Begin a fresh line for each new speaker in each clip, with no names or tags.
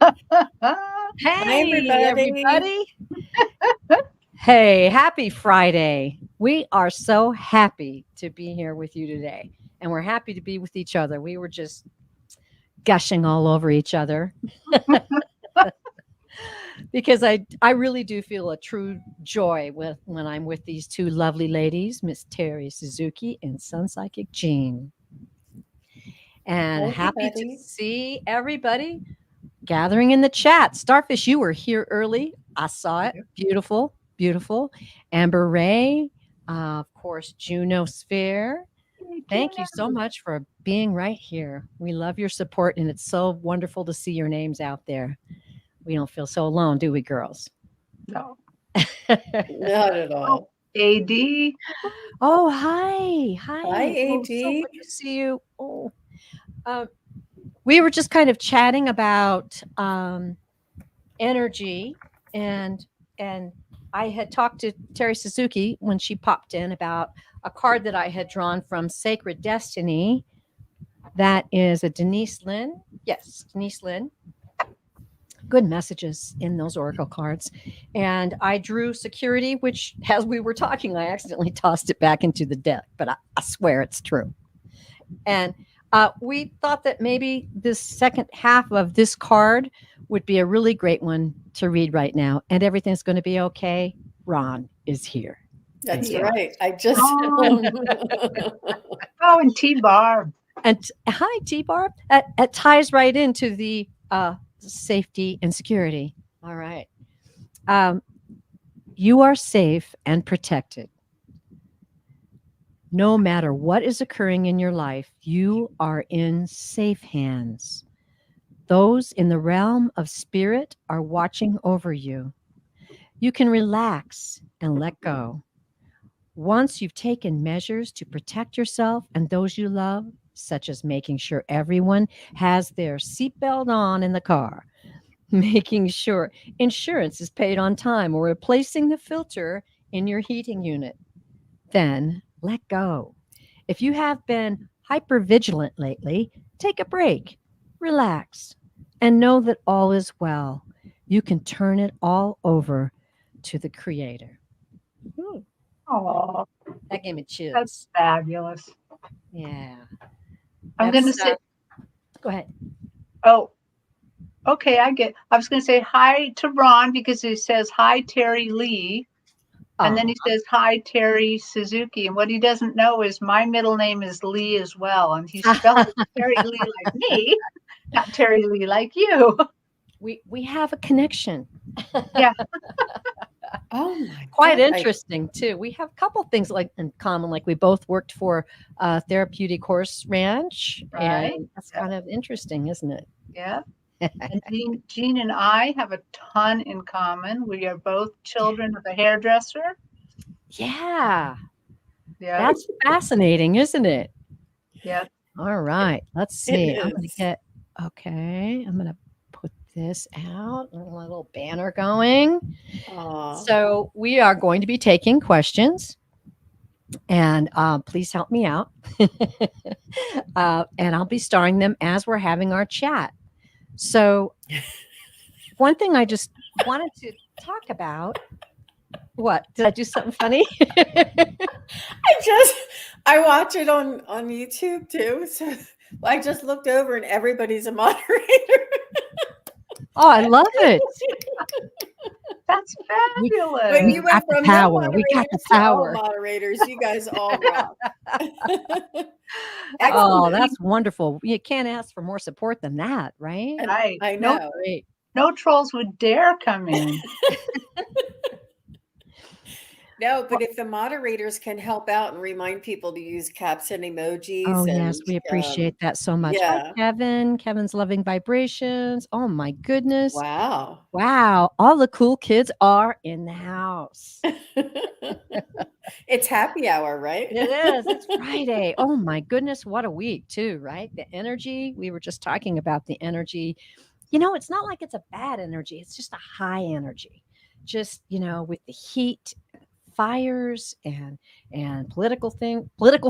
Yeah.
Hey,
everybody.
everybody. Hey, happy Friday. We are so happy to be here with you today. And we're happy to be with each other. We were just gushing all over each other because I really do feel a true joy when I'm with these two lovely ladies, Miss Terri Suzuki and SunPsychic Jean. And
Hey,
happy to
everybody.
see everybody gathering in the chat. Starfish, you were here early. I saw it. Beautiful, beautiful. Amber Ray, of course, Juno Sphere. Thank you so much for being right here. We love your support, and it's so wonderful to see your names out there. We don't feel so alone, do we, girls?
No.
Not at all.
AD.
Oh, hi. Hi.
Hi,
Oh,
AD.
so good to see you. Oh, we were just kind of chatting about energy and I had talked to Terri Suzuki when she popped in about a card that I had drawn from Sacred Destiny. That is a Denise Lynn. Yes, Denise Lynn. Good messages in those oracle cards. And I drew security, which, as we were talking, I accidentally tossed it back into the deck, but I swear it's true. And we thought that maybe this second half of this card would be a really great one to read right now. And everything's going to be okay. Ron is here.
That's
Yeah.
right. I just.
Oh, and T-Bar.
And hi, T-Barb. That ties right into the safety and security. All right. You are safe and protected. No matter what is occurring in your life, you are in safe hands. Those in the realm of spirit are watching over you. You can relax and let go. Once you've taken measures to protect yourself and those you love, such as making sure everyone has their seatbelt on in the car, making sure insurance is paid on time, or replacing the filter in your heating unit, then let go. If you have been hypervigilant lately, take a break, relax, and know that all is well. You can turn it all over to the Creator. Ooh,
Oh,
that gave me chills.
that's fabulous.
Yeah.
I'm going to
That's,
say,
go ahead.
oh, okay, I was going to say hi to Ron because he says hi, Terri Lee. And then he says, hi, Terri Suzuki. And what he doesn't know is my middle name is Lee as well. And he spelled Terri Lee like me, not Terri Lee like you.
We have a connection.
Yeah.
Oh my
Quite
God.
interesting too. We have a couple things like in common, like we both worked for Therapeutic Horse Ranch,
Right.
and that's kind of interesting, isn't it?
Yeah. And Jean and I have a ton in common. We are both children of a hairdresser.
Yeah,
Yeah.
that's fascinating, isn't it?
Yeah.
All right, let's see. I'm going to
is.
get I'm going to put this out. A little banner going.
Aw.
So we are going to be taking questions, and please help me out. And I'll be starring them as we're having our chat. So, one thing I just wanted to talk about. What? Did I do something funny?
I watch it on YouTube too. So I just looked over and everybody's a moderator.
Oh, I love it.
That's fabulous.
When you went from
power.
no
We got the
moderators to all
power.
moderators, you guys all rock.
Oh, that's wonderful. You can't ask for more support than that, right?
Right.
I know.
Great.
No trolls would dare come in.
No, but if the moderators can help out and remind people to use caps and emojis.
Oh,
and,
yes, we appreciate that so much. Hi,
Yeah.
Kevin. Kevin's loving vibrations. Oh my goodness.
Wow.
Wow. All the cool kids are in the house.
It's happy hour, right?
It is. It's Friday. Oh my goodness. What a week, too, right? The energy. We were just talking about the energy. It's not like it's a bad energy. It's just a high energy. Just, with the heat, fires and political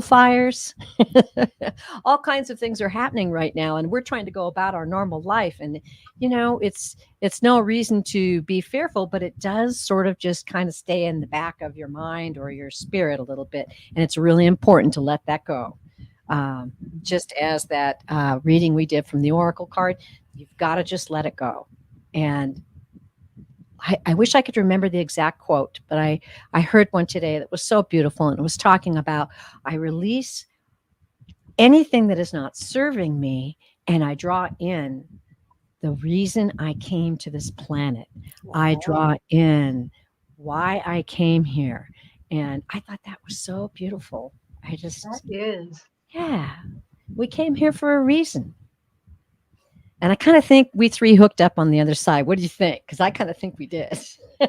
fires. All kinds of things are happening right now, and we're trying to go about our normal life. And it's no reason to be fearful, but it does sort of just kind of stay in the back of your mind or your spirit a little bit, and it's really important to let that go. Just as that reading we did from the oracle card, you've got to just let it go. And I wish I could remember the exact quote, but I heard one today that was so beautiful, and it was talking about, I release anything that is not serving me, and I draw in the reason I came to this planet. I draw in why I came here. And I thought that was so beautiful.
That is.
Yeah, we came here for a reason. And I kind of think we three hooked up on the other side. What do you think? Because I kind of think we did.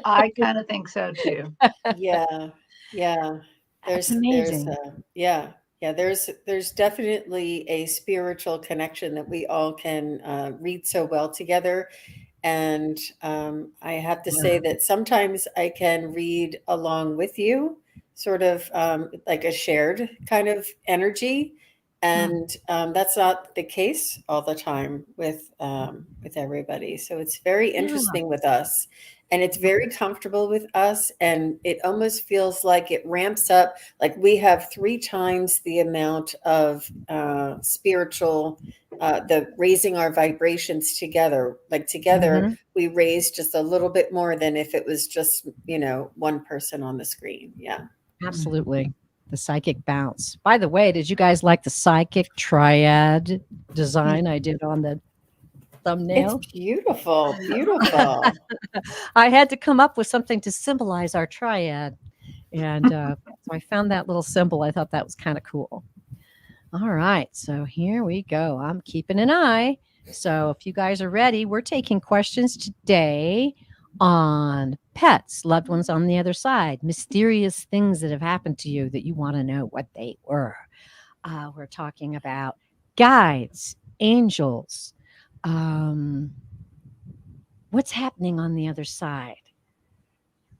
I kind of think so too.
Yeah. Yeah.
That's amazing.
There's definitely a spiritual connection that we all can read so well together. And I have to say that sometimes I can read along with you, sort of like a shared kind of energy. And that's not the case all the time with everybody. So it's very interesting with us, and it's very comfortable with us. And it almost feels like it ramps up. Like we have 3 times the amount of spiritual, the raising our vibrations together. Like together, we raise just a little bit more than if it was just, one person on the screen. Yeah,
absolutely. The psychic bounce. By the way, did you guys like the psychic triad design I did on the thumbnail?
It's beautiful. Beautiful.
I had to come up with something to symbolize our triad. And so I found that little symbol. I thought that was kind of cool. All right. So here we go. I'm keeping an eye. So if you guys are ready, we're taking questions today on pets, loved ones on the other side, mysterious things that have happened to you that you want to know what they were. We're talking about guides, angels, what's happening on the other side.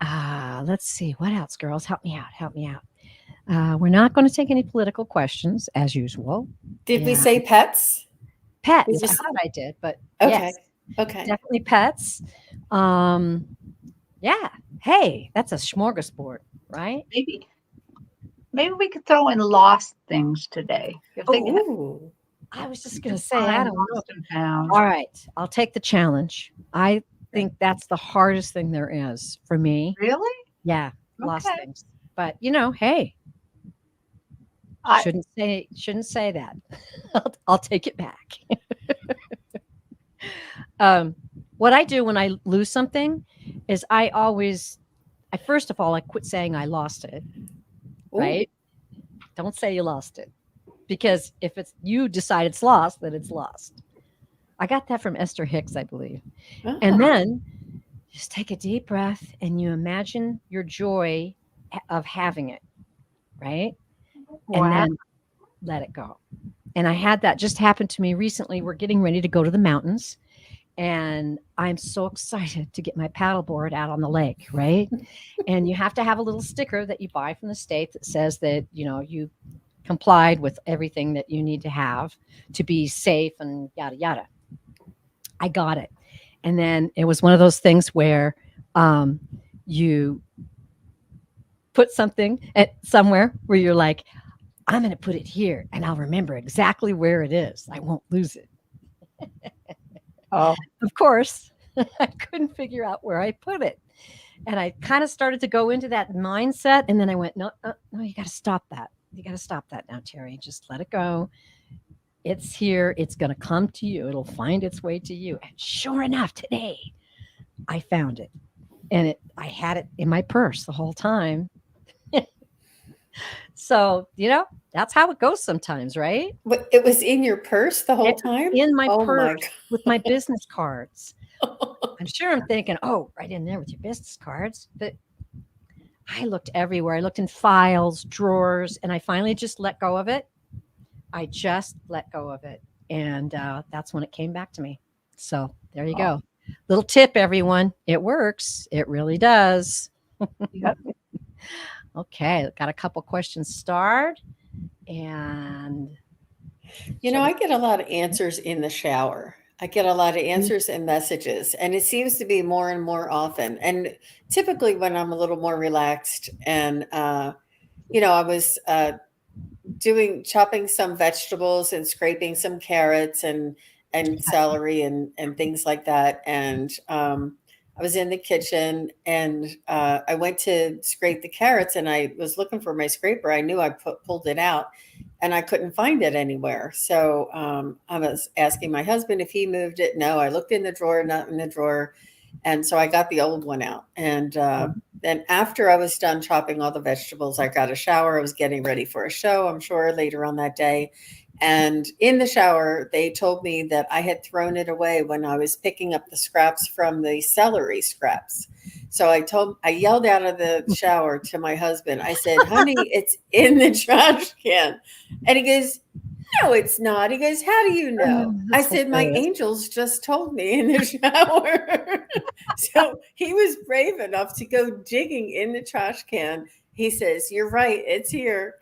Let's see. What else, girls? Help me out. We're not going to take any political questions as usual.
Did we say pets?
Pets. I thought I did, but
okay.
Yes,
okay,
definitely pets. Yeah. Hey, that's a smorgasbord, right?
Maybe we could throw in lost things today.
I was just going to say, I don't know.
Lost and found.
All right. I'll take the challenge. I think that's the hardest thing there is for me.
Really?
Yeah. Lost things. But hey, shouldn't say that. I'll take it back. What I do when I lose something is first of all, I quit saying I lost it. Right? Don't say you lost it, because if it's you decide it's lost, then it's lost. I got that from Esther Hicks, I believe. And then just take a deep breath and you imagine your joy of having it, right?
Wow.
And then let it go. And I had that just happen to me recently. We're getting ready to go to the mountains, and I'm so excited to get my paddleboard out on the lake, right? And you have to have a little sticker that you buy from the state that says that, you complied with everything that you need to have to be safe and yada, yada. I got it. And then it was one of those things where you put something somewhere where you're like, I'm going to put it here and I'll remember exactly where it is. I won't lose it. Of course, I couldn't figure out where I put it. And I kind of started to go into that mindset. And then I went, no, you got to stop that. You got to stop that now, Terry. Just let it go. It's here. It's going to come to you. It'll find its way to you. And sure enough, today I found it. And I had it in my purse the whole time. So, that's how it goes sometimes, right?
But it was in your purse the whole time?
In my purse with my business cards. I'm sure I'm thinking, right in there with your business cards. But I looked everywhere. I looked in files, drawers, and I finally just let go of it. I just let go of it. And that's when it came back to me. So there you go. Little tip, everyone. It works. It really does.
Yep.
Okay, got a couple questions starred. And
I get a lot of answers in the shower. I get a lot of answers and messages, and it seems to be more and more often. And typically, when I'm a little more relaxed, and I was chopping some vegetables and scraping some carrots and celery and things like that. And I was in the kitchen, and I went to scrape the carrots, and I was looking for my scraper. I knew I pulled it out, and I couldn't find it anywhere. So I was asking my husband if he moved it. No, I looked in the drawer, not in the drawer. And so I got the old one out. And then after I was done chopping all the vegetables, I got a shower. I was getting ready for a show, I'm sure, later on that day. And in the shower, they told me that I had thrown it away when I was picking up the scraps from the celery scraps. So I yelled out of the shower to my husband. I said, honey, it's in the trash can. And he goes, no, it's not. He goes, how do you know? I said, my angels just told me in the shower. So he was brave enough to go digging in the trash can. He says, you're right. It's here.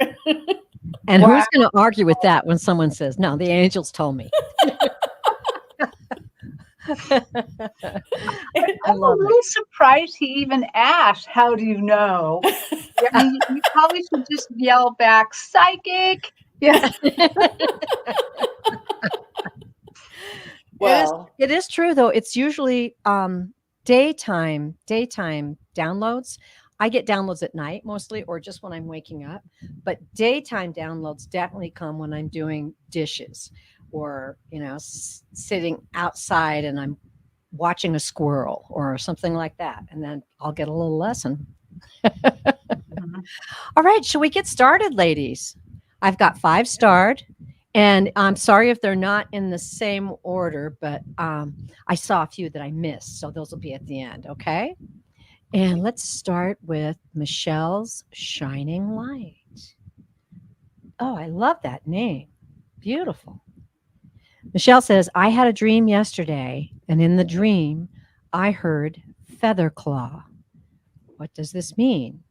And who's going to argue with that when someone says, no, the angels told me?
I'm a little surprised he even asked, how do you know? I mean, you probably should just yell back, psychic. Yeah.
Well,
it is true, though. It's usually daytime downloads. I get downloads at night mostly, or just when I'm waking up. But daytime downloads definitely come when I'm doing dishes, or sitting outside and I'm watching a squirrel or something like that, and then I'll get a little lesson. All right, shall we get started, ladies? I've got 5 starred, and I'm sorry if they're not in the same order, but I saw a few that I missed, so those will be at the end, okay? And let's start with Michelle's Shining Light. Oh, I love that name. Beautiful. Michelle says, I had a dream yesterday, and in the dream, I heard Featherclaw. What does this mean?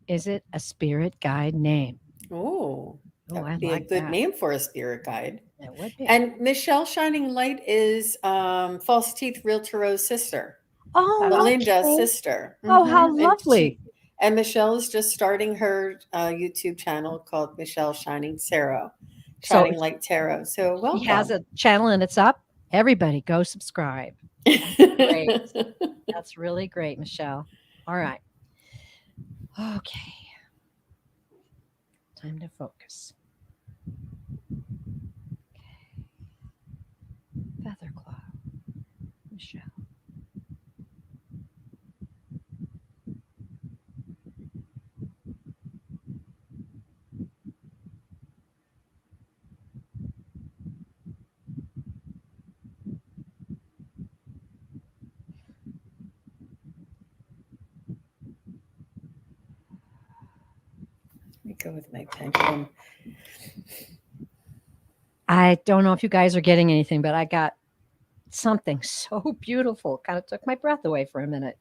Is it a spirit guide name?
Oh, that would be
like
a good
that.
name for a spirit guide.
It would be.
And Michelle Shining Light is False Teeth Real Tarot's sister.
Oh,
Melinda's
okay.
sister.
Oh, how lovely.
And Michelle is just starting her YouTube channel called Michelle Shining Light Tarot. So welcome.
She has a channel and it's up. Everybody go subscribe. Great. That's really great, Michelle. All right. Okay. Time to focus. Okay. Featherclaw. Michelle.
Let me go with my pendulum.
I don't know if you guys are getting anything, but I got something so beautiful. Kind of took my breath away for a minute.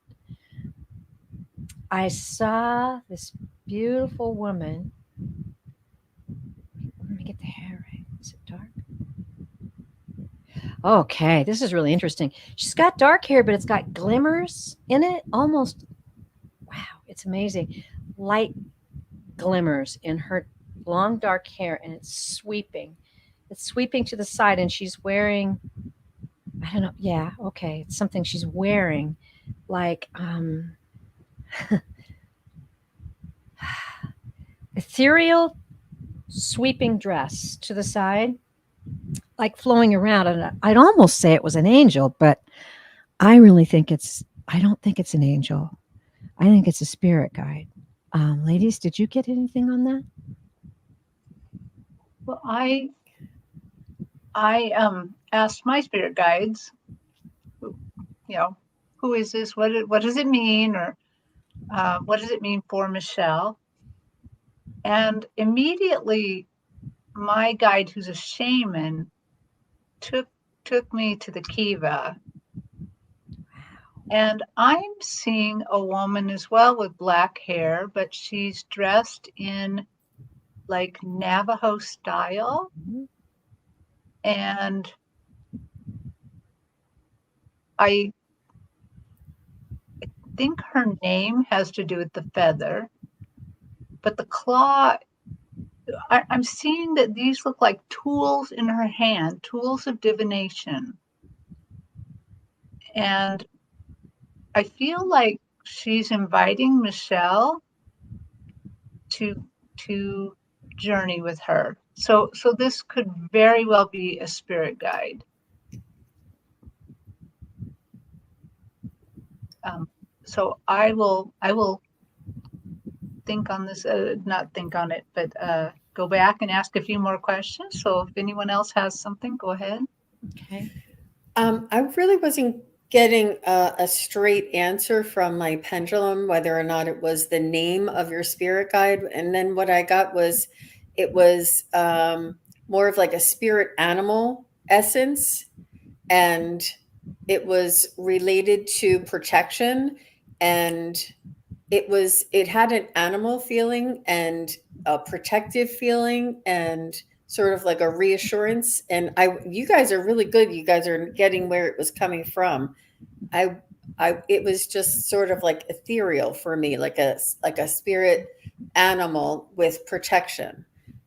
I saw this beautiful woman. Let me get the hair right. Is it dark? Okay, this is really interesting. She's got dark hair, but it's got glimmers in it. Almost, wow, it's amazing. Light glimmers in her long dark hair, and it's sweeping. It's sweeping to the side, and she's wearing, I don't know. Yeah, okay. It's something she's wearing, like ethereal sweeping dress to the side, like flowing around. And I'd almost say it was an angel, but I don't think it's an angel. I think it's a spirit guide. Ladies, did you get anything on that?
Well, I asked my spirit guides, who is this? What does it mean? Or what does it mean for Michelle? And immediately my guide, who's a shaman, took me to the Kiva. And I'm seeing a woman as well with black hair, but she's dressed in like Navajo style.
Mhm.
And I think her name has to do with the feather, but the claw, I'm seeing that these look like tools in her hand, tools of divination. And I feel like she's inviting Michelle to journey with her. So this could very well be a spirit guide. So I will think on this, not think on it, but go back and ask a few more questions. So if anyone else has something, go ahead.
Okay.
I really wasn't getting a straight answer from my pendulum, whether or not it was the name of your spirit guide. And then what I got was it was more of like a spirit animal essence. And it was related to protection. And it had an animal feeling and a protective feeling and sort of like a reassurance. And you guys are really good. You guys are getting where it was coming from. It was just sort of like ethereal for me, like a spirit animal with protection.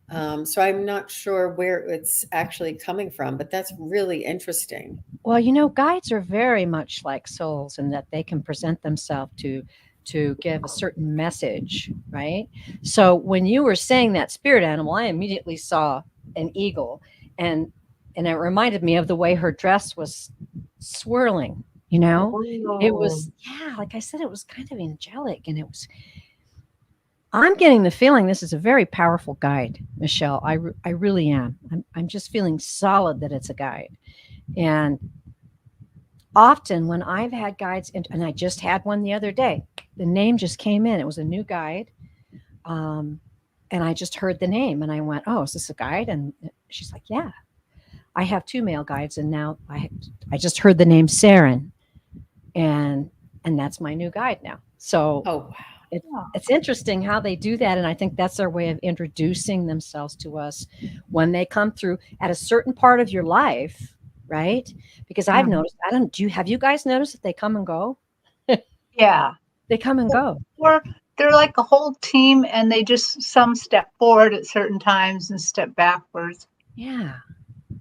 So I'm not sure where it's actually coming from, but that's really interesting.
Well, guides are very much like souls in that they can present themselves to give a certain message, right? So when you were saying that spirit animal, I immediately saw an eagle, and it reminded me of the way her dress was swirling. It was, like I said, it was kind of angelic, and I'm getting the feeling this is a very powerful guide, Michelle. I really am. I'm just feeling solid that it's a guide. And often when I've had guides, and I just had one the other day, the name just came in. It was a new guide. And I just heard the name and I went, oh, is this a guide? And she's like, yeah. I have 2 male guides, and now I just heard the name Saren, and that's my new guide now. So
Oh, wow.
it's interesting how they do that, and I think that's their way of introducing themselves to us when they come through at a certain part of your life, right? Because I've noticed, have you guys noticed that they come and go?
Yeah.
They come and go.
Or they're like a whole team, and they just some step forward at certain times and step backwards.
Yeah.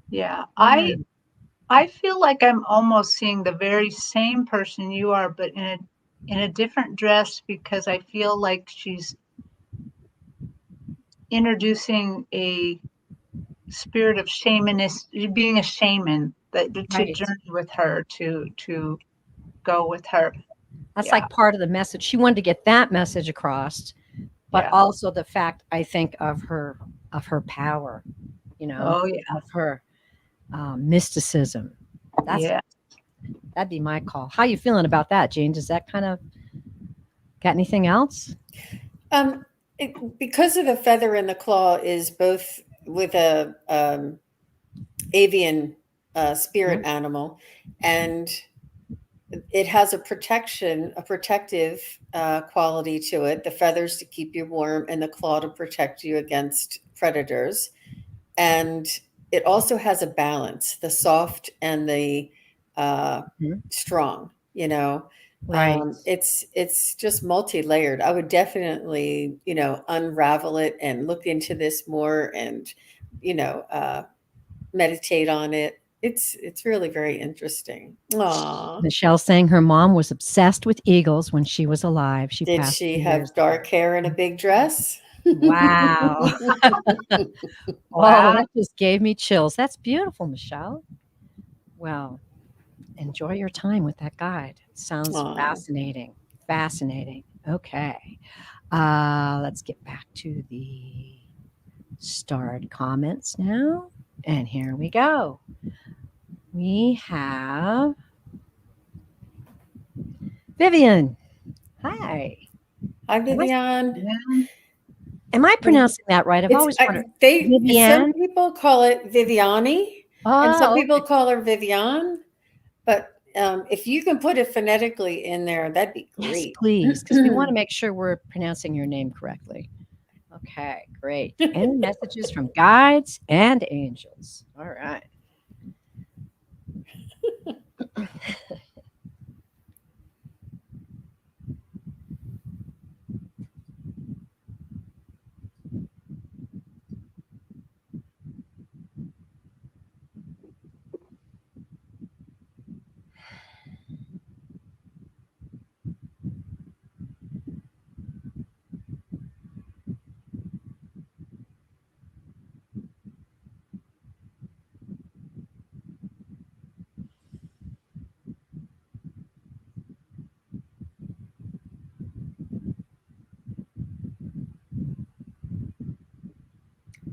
Yeah. I feel like I'm almost seeing the very same person you are, but in a different dress, because I feel like she's introducing a spirit of shamanist, being a shaman, that to
Right.
journey with her, to go with her.
That's
Yeah.
like part of the message. She wanted to get that message across, but
Yeah.
also the fact, I think, of her power,
Oh yeah.
of her mysticism. That'd be my call. How you feeling about that, Jane? Does that kind of got anything else?
Because of the feather in the claw is both with a avian spirit animal, and it has a protective quality to it. The feathers to keep you warm, and the claw to protect you against predators. And it also has a balance, the soft and the strong,
Right.
It's just multi-layered. I would definitely, unravel it and look into this more and, meditate on it. It's really very interesting. Aww.
Michelle saying her mom was obsessed with eagles when she was alive. She
Did
passed
she
2
have
years
dark
ago.
hair and a big dress?
Wow. Oh, that just gave me chills. That's beautiful, Michelle. Well, enjoy your time with that guide. Sounds fascinating. Fascinating. Okay. Let's get back to the starred comments now. And here we go. We have Vivian. Hi.
Hi, Vivian.
Am I pronouncing that right? I've always wondered.
Some people call it Viviani, and some people call her Vivian, but if you can put it phonetically in there, that'd be
Yes,
great.
please, because we want to make sure we're pronouncing your name correctly. Okay, great. Any messages from guides and angels? All right.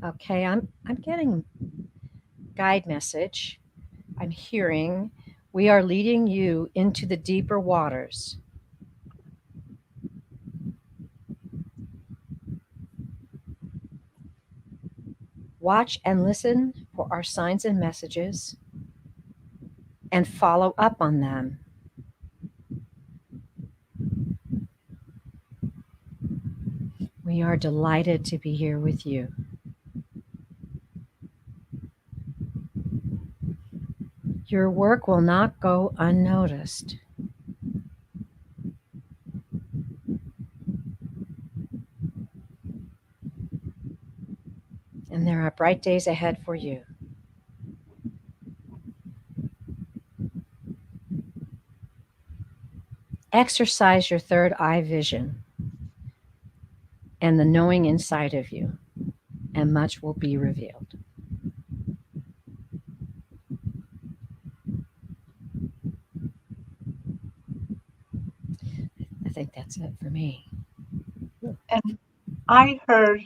Okay, I'm getting guide message. I'm hearing we are leading you into the deeper waters. Watch and listen for our signs and messages and follow up on them. We are delighted to be here with you. Your work will not go unnoticed. And there are bright days ahead for you. Exercise your third eye vision and the knowing inside of you, and much will be revealed. I think that's it for me.
And I heard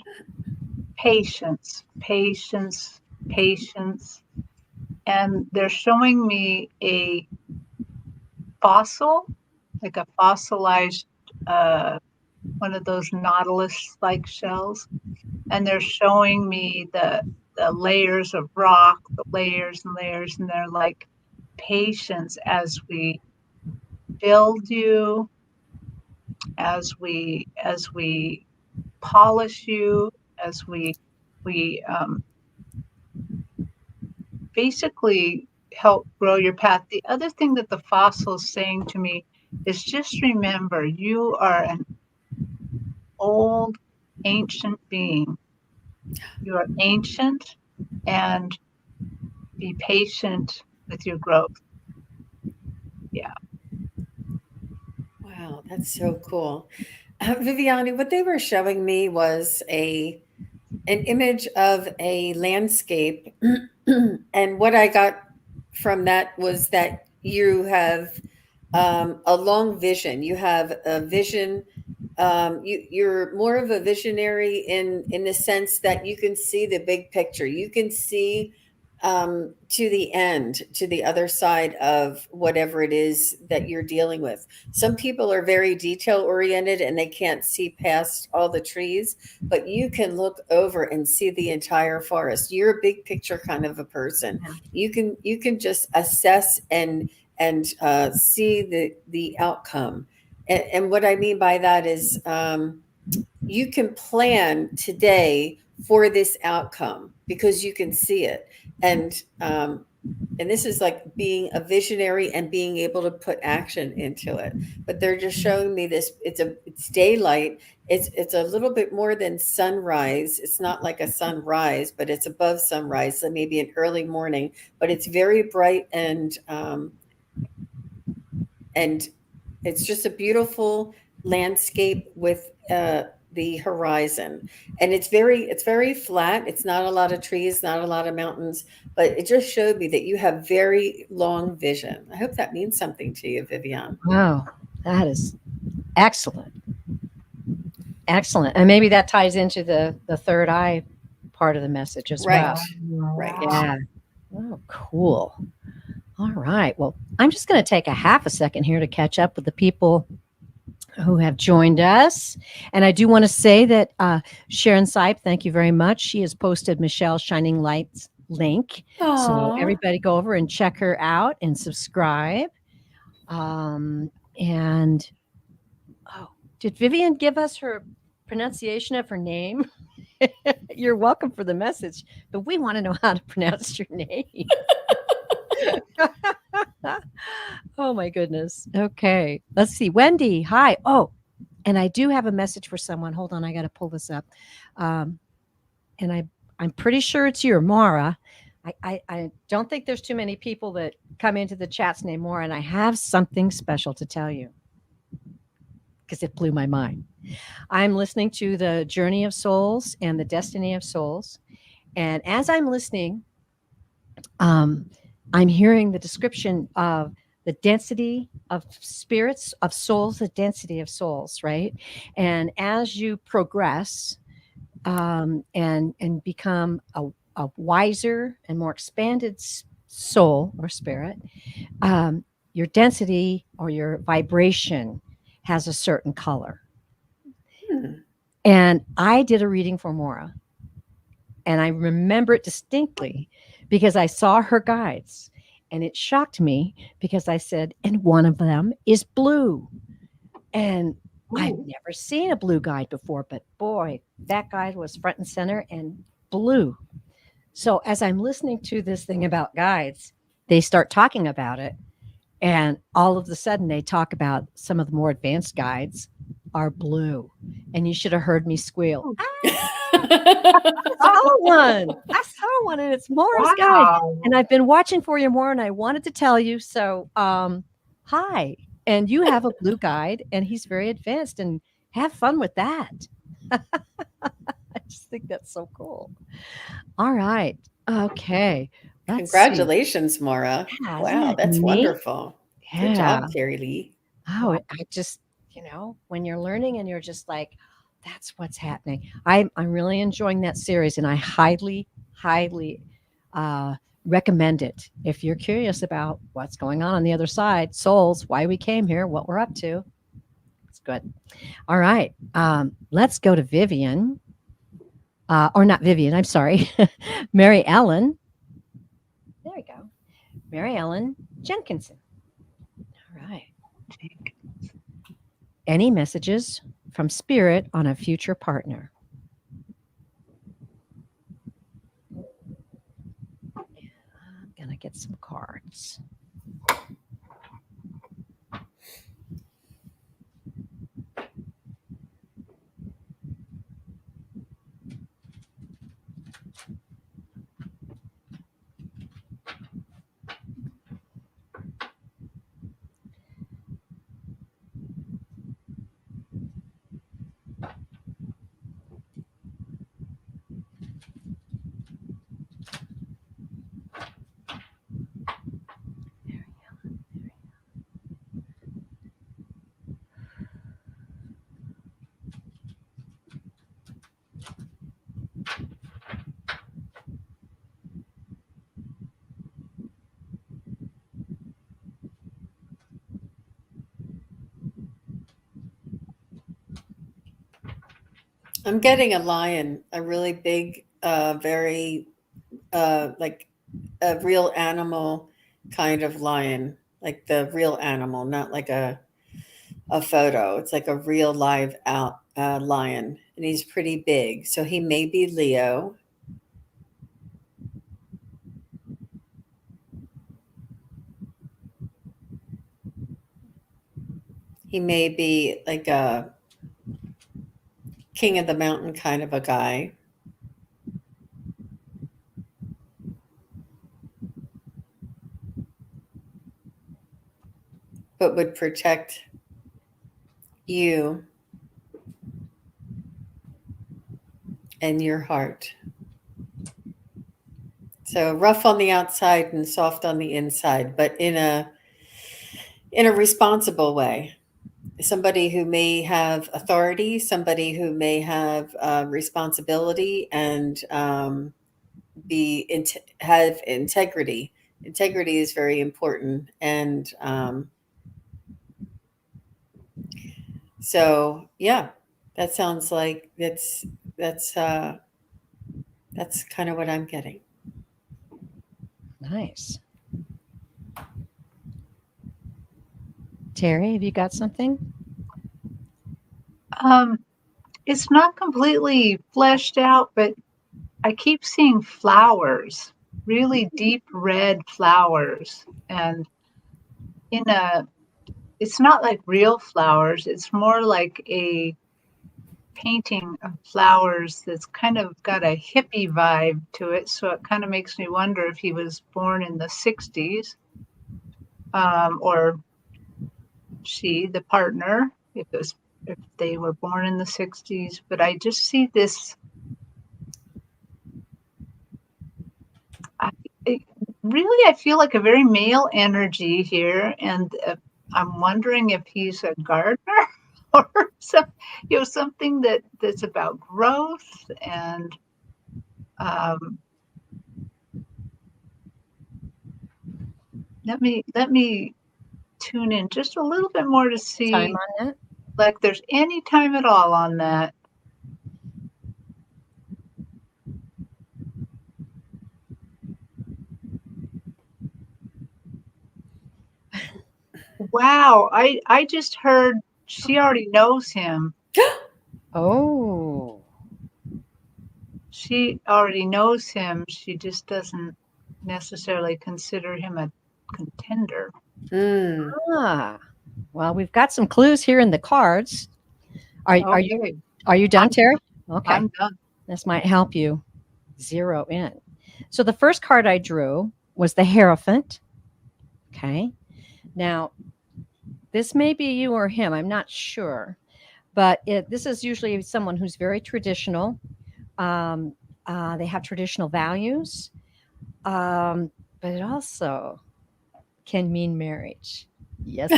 patience, patience, patience. And they're showing me a fossil, like a fossilized, one of those nautilus-like shells. And they're showing me the layers of rock, the layers and layers, and they're like patience as we build you, as we polish you, as we basically help grow your path. The other thing that the fossil is saying to me is just remember, you are an old, ancient being. You are ancient, and be patient with your growth. Yeah.
Wow, that's so cool. Viviani, what they were showing me was an image of a landscape. And what I got from that was that you have a long vision. You have a vision. You're more of a visionary in the sense that you can see the big picture. You can see to the end, to the other side of whatever it is that you're dealing with. Some people are very detail oriented and they can't see past all the trees, but you can look over and see the entire forest. You're a big picture kind of a person. You can just assess and see the outcome. And what I mean by that is you can plan today for this outcome because you can see it. And this is like being a visionary and being able to put action into it. But they're just showing me this. It's daylight. It's a little bit more than sunrise. It's not like a sunrise, but it's above sunrise. So maybe an early morning. But it's very bright and it's just a beautiful landscape with the horizon, and it's very flat. It's not a lot of trees, not a lot of mountains, but it just showed me that you have very long vision. I hope that means something to you, Vivian.
Wow, that is excellent. Excellent. And maybe that ties into the third eye part of the message as well.
Right.
Yeah. Oh, cool. All right. Well, I'm just going to take a half a second here to catch up with the people who have joined us. And I do want to say that Sharon Sipe, thank you very much. She has posted Michelle's Shining Lights link.
Aww.
So everybody go over and check her out and subscribe. And oh, did Vivian give us her pronunciation of her name? You're welcome for the message, but we want to know how to pronounce your name. Oh my goodness. Okay. Let's see. Wendy, hi. Oh, and I do have a message for someone. Hold on, I got to pull this up. And I'm pretty sure it's you, Mara. I don't think there's too many people that come into the chats named Mara, and I have something special to tell you because it blew my mind. I'm listening to the Journey of Souls and the Destiny of Souls, and as I'm listening, I'm hearing the description of the density of spirits, of souls, the density of souls, right? And as you progress and become a wiser and more expanded soul or spirit, your density or your vibration has a certain color. And I did a reading for Maura, and I remember it distinctly because I saw her guides, and it shocked me because I said, and one of them is blue. And I've never seen a blue guide before, but boy, that guide was front and center and blue. So as I'm listening to this thing about guides, they start talking about it. And all of a sudden, they talk about some of the more advanced guides are blue. And you should have heard me squeal. I saw one. I saw one, and it's Maura's guide. And I've been watching for you, Maura, and I wanted to tell you. So, hi. And you have a blue guide, and he's very advanced. And have fun with that. I just think that's so cool. All right. Okay.
Congratulations, Maura.
Yeah,
wow, that's
neat?
Wonderful.
Yeah.
Good job, Teri Lee.
Oh, I just, when you're learning and you're just like, that's what's happening. I'm really enjoying that series, and I highly, highly recommend it. If you're curious about what's going on the other side, souls, why we came here, what we're up to, it's good. All right. Let's go to Vivian. Or not Vivian, I'm sorry. Mary Ellen. There we go. Mary Ellen Jenkinson. All right. Any messages from Spirit on a future partner? I'm going to get some cards.
I'm getting a lion, a really big, very like a real animal kind of lion, like the real animal, not like a photo. It's like a real live lion, and he's pretty big. So he may be Leo. He may be like a king of the mountain kind of a guy. But would protect you and your heart. So rough on the outside and soft on the inside, but in a responsible way. Somebody who may have authority, somebody who may have responsibility, and have integrity. Integrity is very important, and so yeah, that sounds like that's kind of what I'm getting.
Nice. Terry, have you got something?
It's not completely fleshed out, but I keep seeing flowers, really deep red flowers. And it's not like real flowers. It's more like a painting of flowers that's kind of got a hippie vibe to it. So it kind of makes me wonder if he was born in the 60s, or she, the partner, if they were born in the 60s. But I just see this. Really, I feel like a very male energy here, and I'm wondering if he's a gardener or something that's about growth and let me tune in just a little bit more to see
Time on that?
like there's any time at all on that. Wow, I just heard she already knows him.
Oh.
She already knows him. She just doesn't necessarily consider him a contender.
Ah. Well, we've got some clues here in the cards. Are you done, Terry? Okay.
I'm done.
This might help you zero in. So the first card I drew was the Heraphant. Okay. Now, this may be you or him. I'm not sure. But this is usually someone who's very traditional. They have traditional values. But it also can mean marriage. Yes.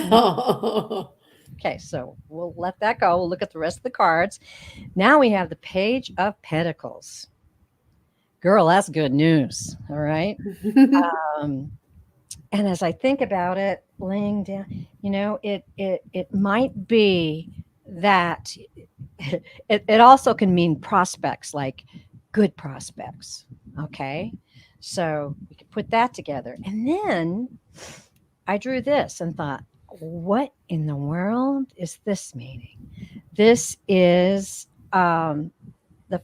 Okay, so we'll let that go. We'll look at the rest of the cards. Now we have the Page of Pentacles. Girl, that's good news. All right. And as I think about it, laying down, it might be that it also can mean prospects, like good prospects. Okay. So we could put that together. And then I drew this and thought, what in the world is this meaning? This is the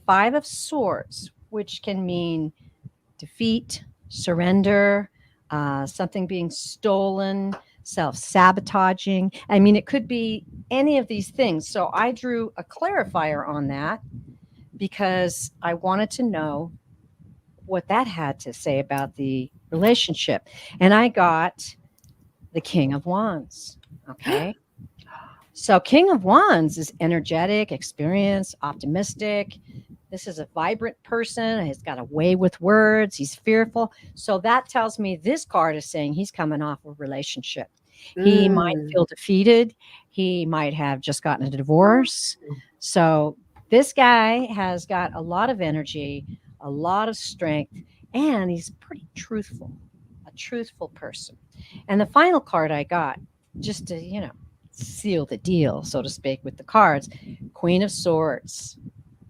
Five of Swords, which can mean defeat, surrender, something being stolen, self-sabotaging. I mean, it could be any of these things. So I drew a clarifier on that because I wanted to know what that had to say about the relationship. And I got the King of Wands. Okay. So King of Wands is energetic, experienced, optimistic. This is a vibrant person. He's got a way with words. He's fearful. So that tells me this card is saying he's coming off a relationship. He might feel defeated. He might have just gotten a divorce. So this guy has got a lot of energy, a lot of strength, and he's pretty truthful, a truthful person. And the final card I got, just to, seal the deal, so to speak, with the cards, Queen of Swords.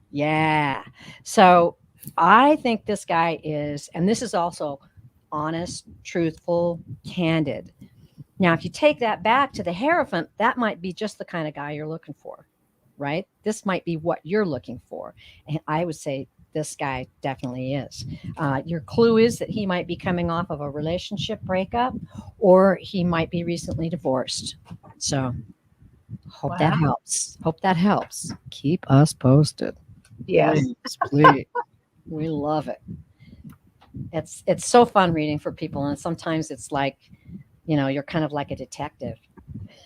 Yeah. So I think this guy is, and this is also honest, truthful, candid. Now, if you take that back to the Heraphant, that might be just the kind of guy you're looking for, right? This might be what you're looking for. And I would say this guy definitely is. Your clue is that he might be coming off of a relationship breakup, or he might be recently divorced. So hope that helps. Hope that helps. Keep us posted.
Yes.
Please. We love it. It's so fun reading for people. And sometimes it's like, you're kind of like a detective.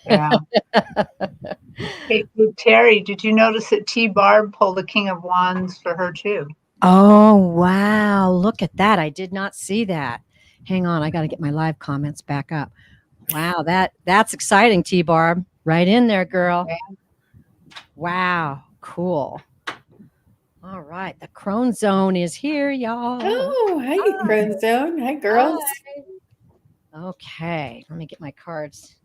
Yeah. Hey, Terry, did you notice that T. Barb pulled the King of Wands for her too?
Oh, wow. Look at that. I did not see that. Hang on. I got to get my live comments back up. Wow. That's exciting, T. Barb. Right in there, girl. Yeah. Wow. Cool. All right. The Crone Zone is here, y'all.
Oh, hi, Crone Zone. Hi, girls.
Hi. Okay. Let me get my cards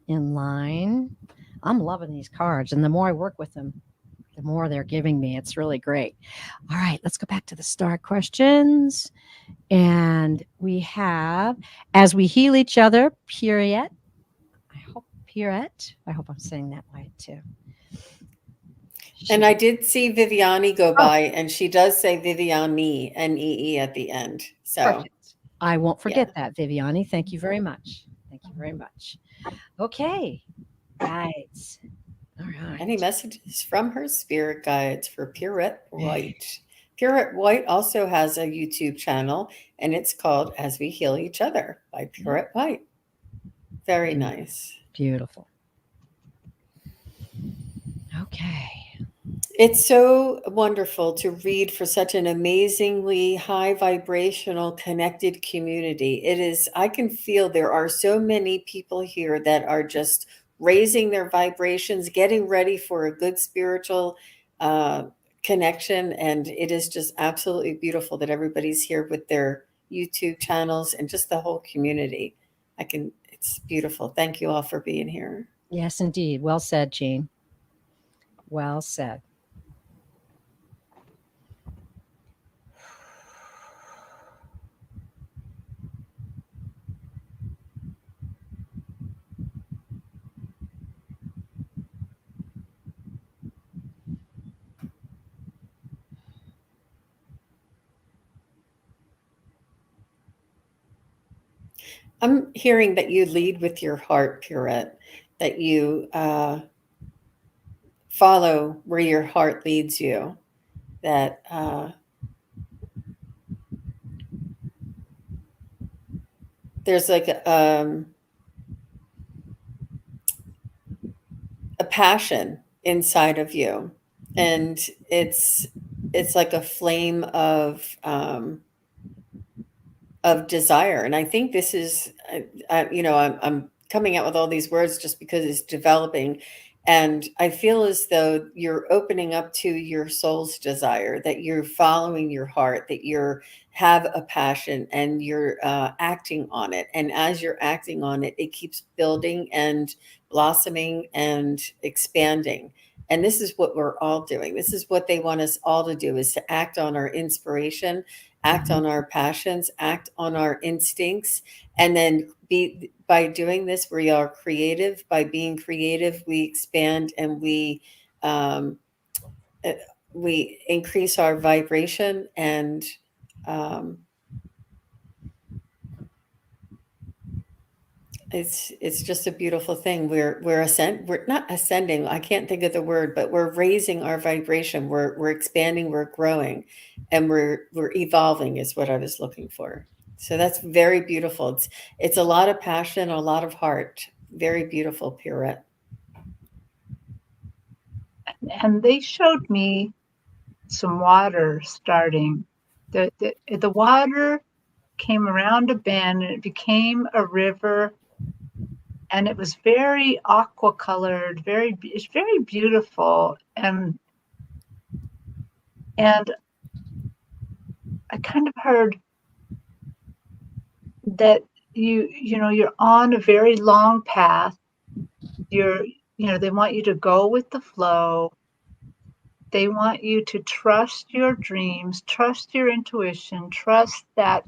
in line. I'm loving these cards. And the more I work with them, the more they're giving me. It's really great. All right. Let's go back to the star questions. And we have, as we heal each other, period. I hope Pierrette. I hope I'm saying that right too.
And I did see Viviani go
Oh.
by, and she does say Viviani, N-E-E at the end. So
Perfect. I won't forget that, Viviani. Thank you very much. Thank you very much. Okay. Right. All right.
Any messages from her spirit guides for Pierrette White? Pierrette White also has a YouTube channel, and it's called As We Heal Each Other by Pierrette White. Very nice.
Beautiful. Okay.
It's so wonderful to read for such an amazingly high vibrational connected community. It is, I can feel there are so many people here that are just raising their vibrations, getting ready for a good spiritual connection. And it is just absolutely beautiful that everybody's here with their YouTube channels and just the whole community. It's beautiful. Thank you all for being here.
Yes, indeed. Well said, Jean. Well said.
I'm hearing that you lead with your heart, Pierrette, that you follow where your heart leads you, that there's like a passion inside of you, and it's like a flame of desire. And I think this is, I'm coming out with all these words just because it's developing. And I feel as though you're opening up to your soul's desire, that you're following your heart, that you have a passion and you're acting on it. And as you're acting on it, it keeps building and blossoming and expanding. And this is what we're all doing. This is what they want us all to do, is to act on our inspiration, act on our passions, act on our instincts, and then by doing this, we are creative. By being creative, we expand and we increase our vibration, and it's just a beautiful thing. We're not ascending. I can't think of the word, but we're raising our vibration. We're expanding. We're growing, and we're evolving is what I was looking for. So that's very beautiful. It's a lot of passion, a lot of heart. Very beautiful, Pierrette.
And they showed me some water starting. The water came around a bend and it became a river, and it was very aqua colored, it's very beautiful. And I kind of heard that you're on a very long path. They want you to go with the flow. They want you to trust your dreams, trust your intuition, trust that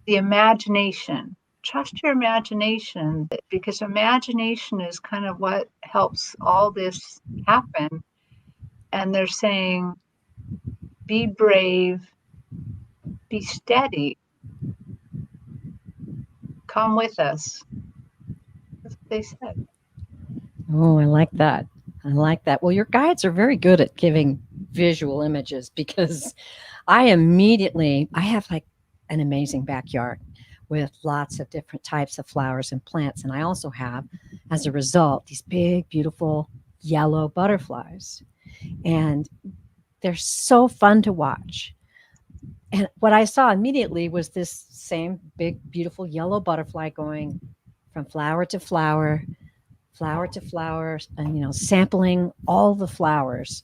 the imagination. Trust your imagination, because imagination is kind of what helps all this happen. And they're saying, be brave, be steady, come with us. That's what they said.
Oh, I like that. I like that. Well, your guides are very good at giving visual images, because I have like an amazing backyard with lots of different types of flowers and plants. And I also have, as a result, these big, beautiful yellow butterflies. And they're so fun to watch. And what I saw immediately was this same big, beautiful yellow butterfly going from flower to flower, and, sampling all the flowers,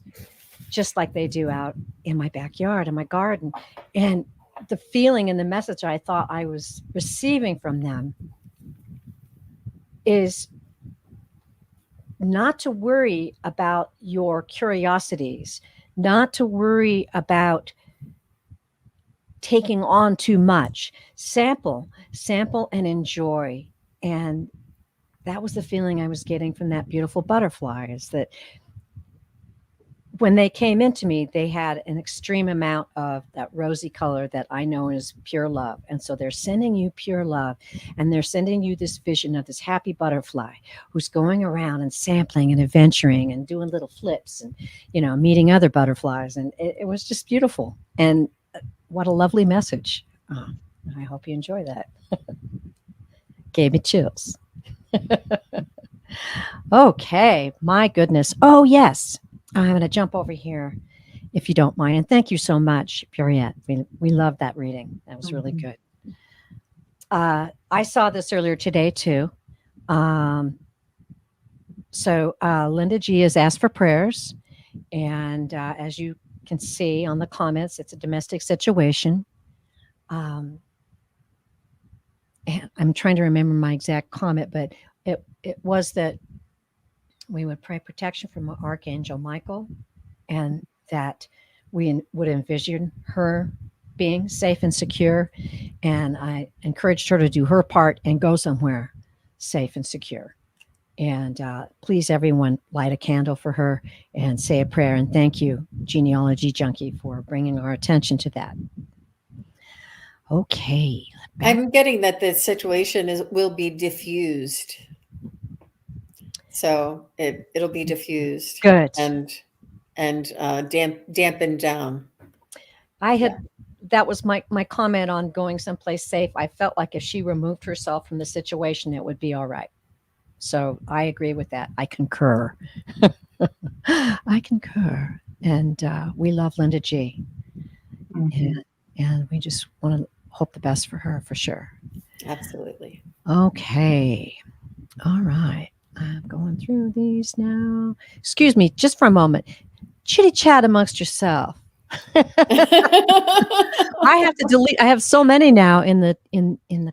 just like they do out in my backyard, in my garden. And the feeling and the message I thought I was receiving from them is not to worry about your curiosities, not to worry about taking on too much. Sample and enjoy. And that was the feeling I was getting from that beautiful butterfly, is that when they came into me, they had an extreme amount of that rosy color that I know is pure love. And so they're sending you pure love, and they're sending you this vision of this happy butterfly who's going around and sampling and adventuring and doing little flips and, meeting other butterflies. And it was just beautiful. And what a lovely message. Oh, I hope you enjoy that. Gave me chills. Okay, my goodness. Oh, yes. I'm going to jump over here, if you don't mind. And thank you so much, Puriette. We love that reading. That was really good. I saw this earlier today, too. So Linda G has asked for prayers. And as you can see on the comments, it's a domestic situation. And I'm trying to remember my exact comment, but it was that we would pray protection from Archangel Michael, and that we would envision her being safe and secure. And I encouraged her to do her part and go somewhere safe and secure. And please, everyone, light a candle for her and say a prayer. And thank you, Genealogy Junkie, for bringing our attention to that. Okay.
I'm getting that the situation will be diffused. So it'll be diffused.
Good.
And dampened down.
That was my comment on going someplace safe. I felt like if she removed herself from the situation, it would be all right. So I agree with that. I concur. I concur. And we love Linda G. Mm-hmm. And we just want to hope the best for her, for sure.
Absolutely.
Okay. All right. I'm going through these now. Excuse me, just for a moment. Chitty chat amongst yourself. I have to delete. I have so many now in the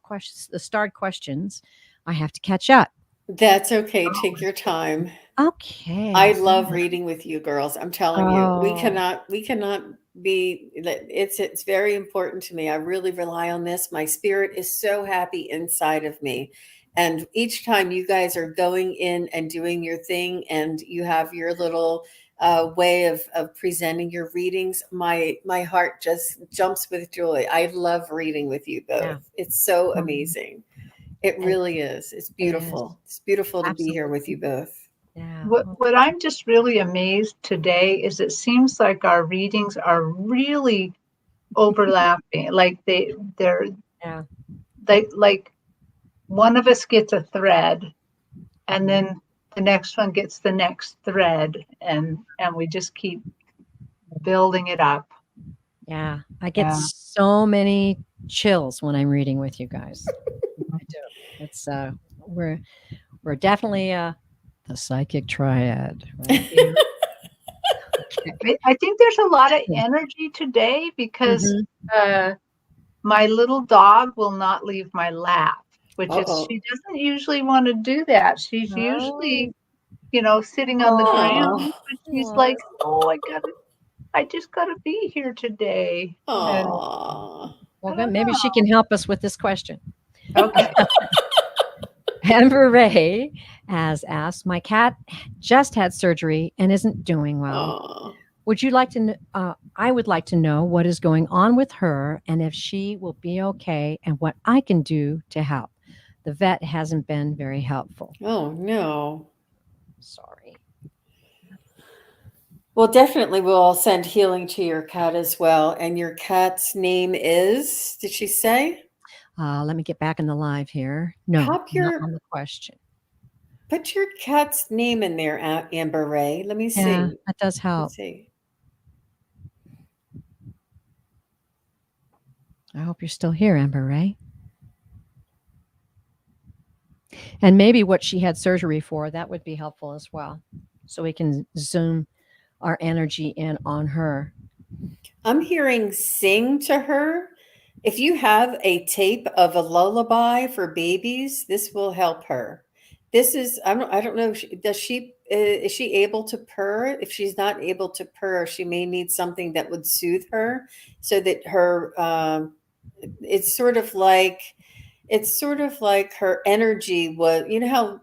questions, the starred questions. I have to catch up.
That's okay. Take your time.
Okay.
I love reading with you girls. I'm telling you, we cannot be, it's very important to me. I really rely on this. My spirit is so happy inside of me. And each time you guys are going in and doing your thing, and you have your little way of presenting your readings, my heart just jumps with joy. I love reading with you both. Yeah. It's so amazing. It really is. It's beautiful. It's beautiful to be here with you both.
Yeah. What I'm just really amazed today is it seems like our readings are really overlapping. Like they're like one of us gets a thread, and then the next one gets the next thread, and we just keep building it up.
Yeah, I get so many chills when I'm reading with you guys. I do. It's we're definitely the psychic triad. Right?
I think there's a lot of energy today because my little dog will not leave my lap, which is, she doesn't usually want to do that. She's usually, sitting on the ground, but she's like, oh, I just gotta be here today.
Well, maybe she can help us with this question.
Okay.
Amber Ray has asked, my cat just had surgery and isn't doing well. Would you like to I would like to know what is going on with her, and if she will be okay, and what I can do to help. The vet hasn't been very helpful.
Oh, no.
Sorry.
Well, definitely we'll send healing to your cat as well. And your cat's name is, did she say?
Let me get back in the live here. No, not on the question.
Put your cat's name in there, Amber Ray. Let me see.
Yeah, that does help.
Let's see.
I hope you're still here, Amber Ray. And maybe what she had surgery for, that would be helpful as well. So we can zoom our energy in on her.
I'm hearing sing to her. If you have a tape of a lullaby for babies, this will help her. This is, I don't know, is she able to purr? If she's not able to purr, she may need something that would soothe her, so that her, it's sort of like her energy was, how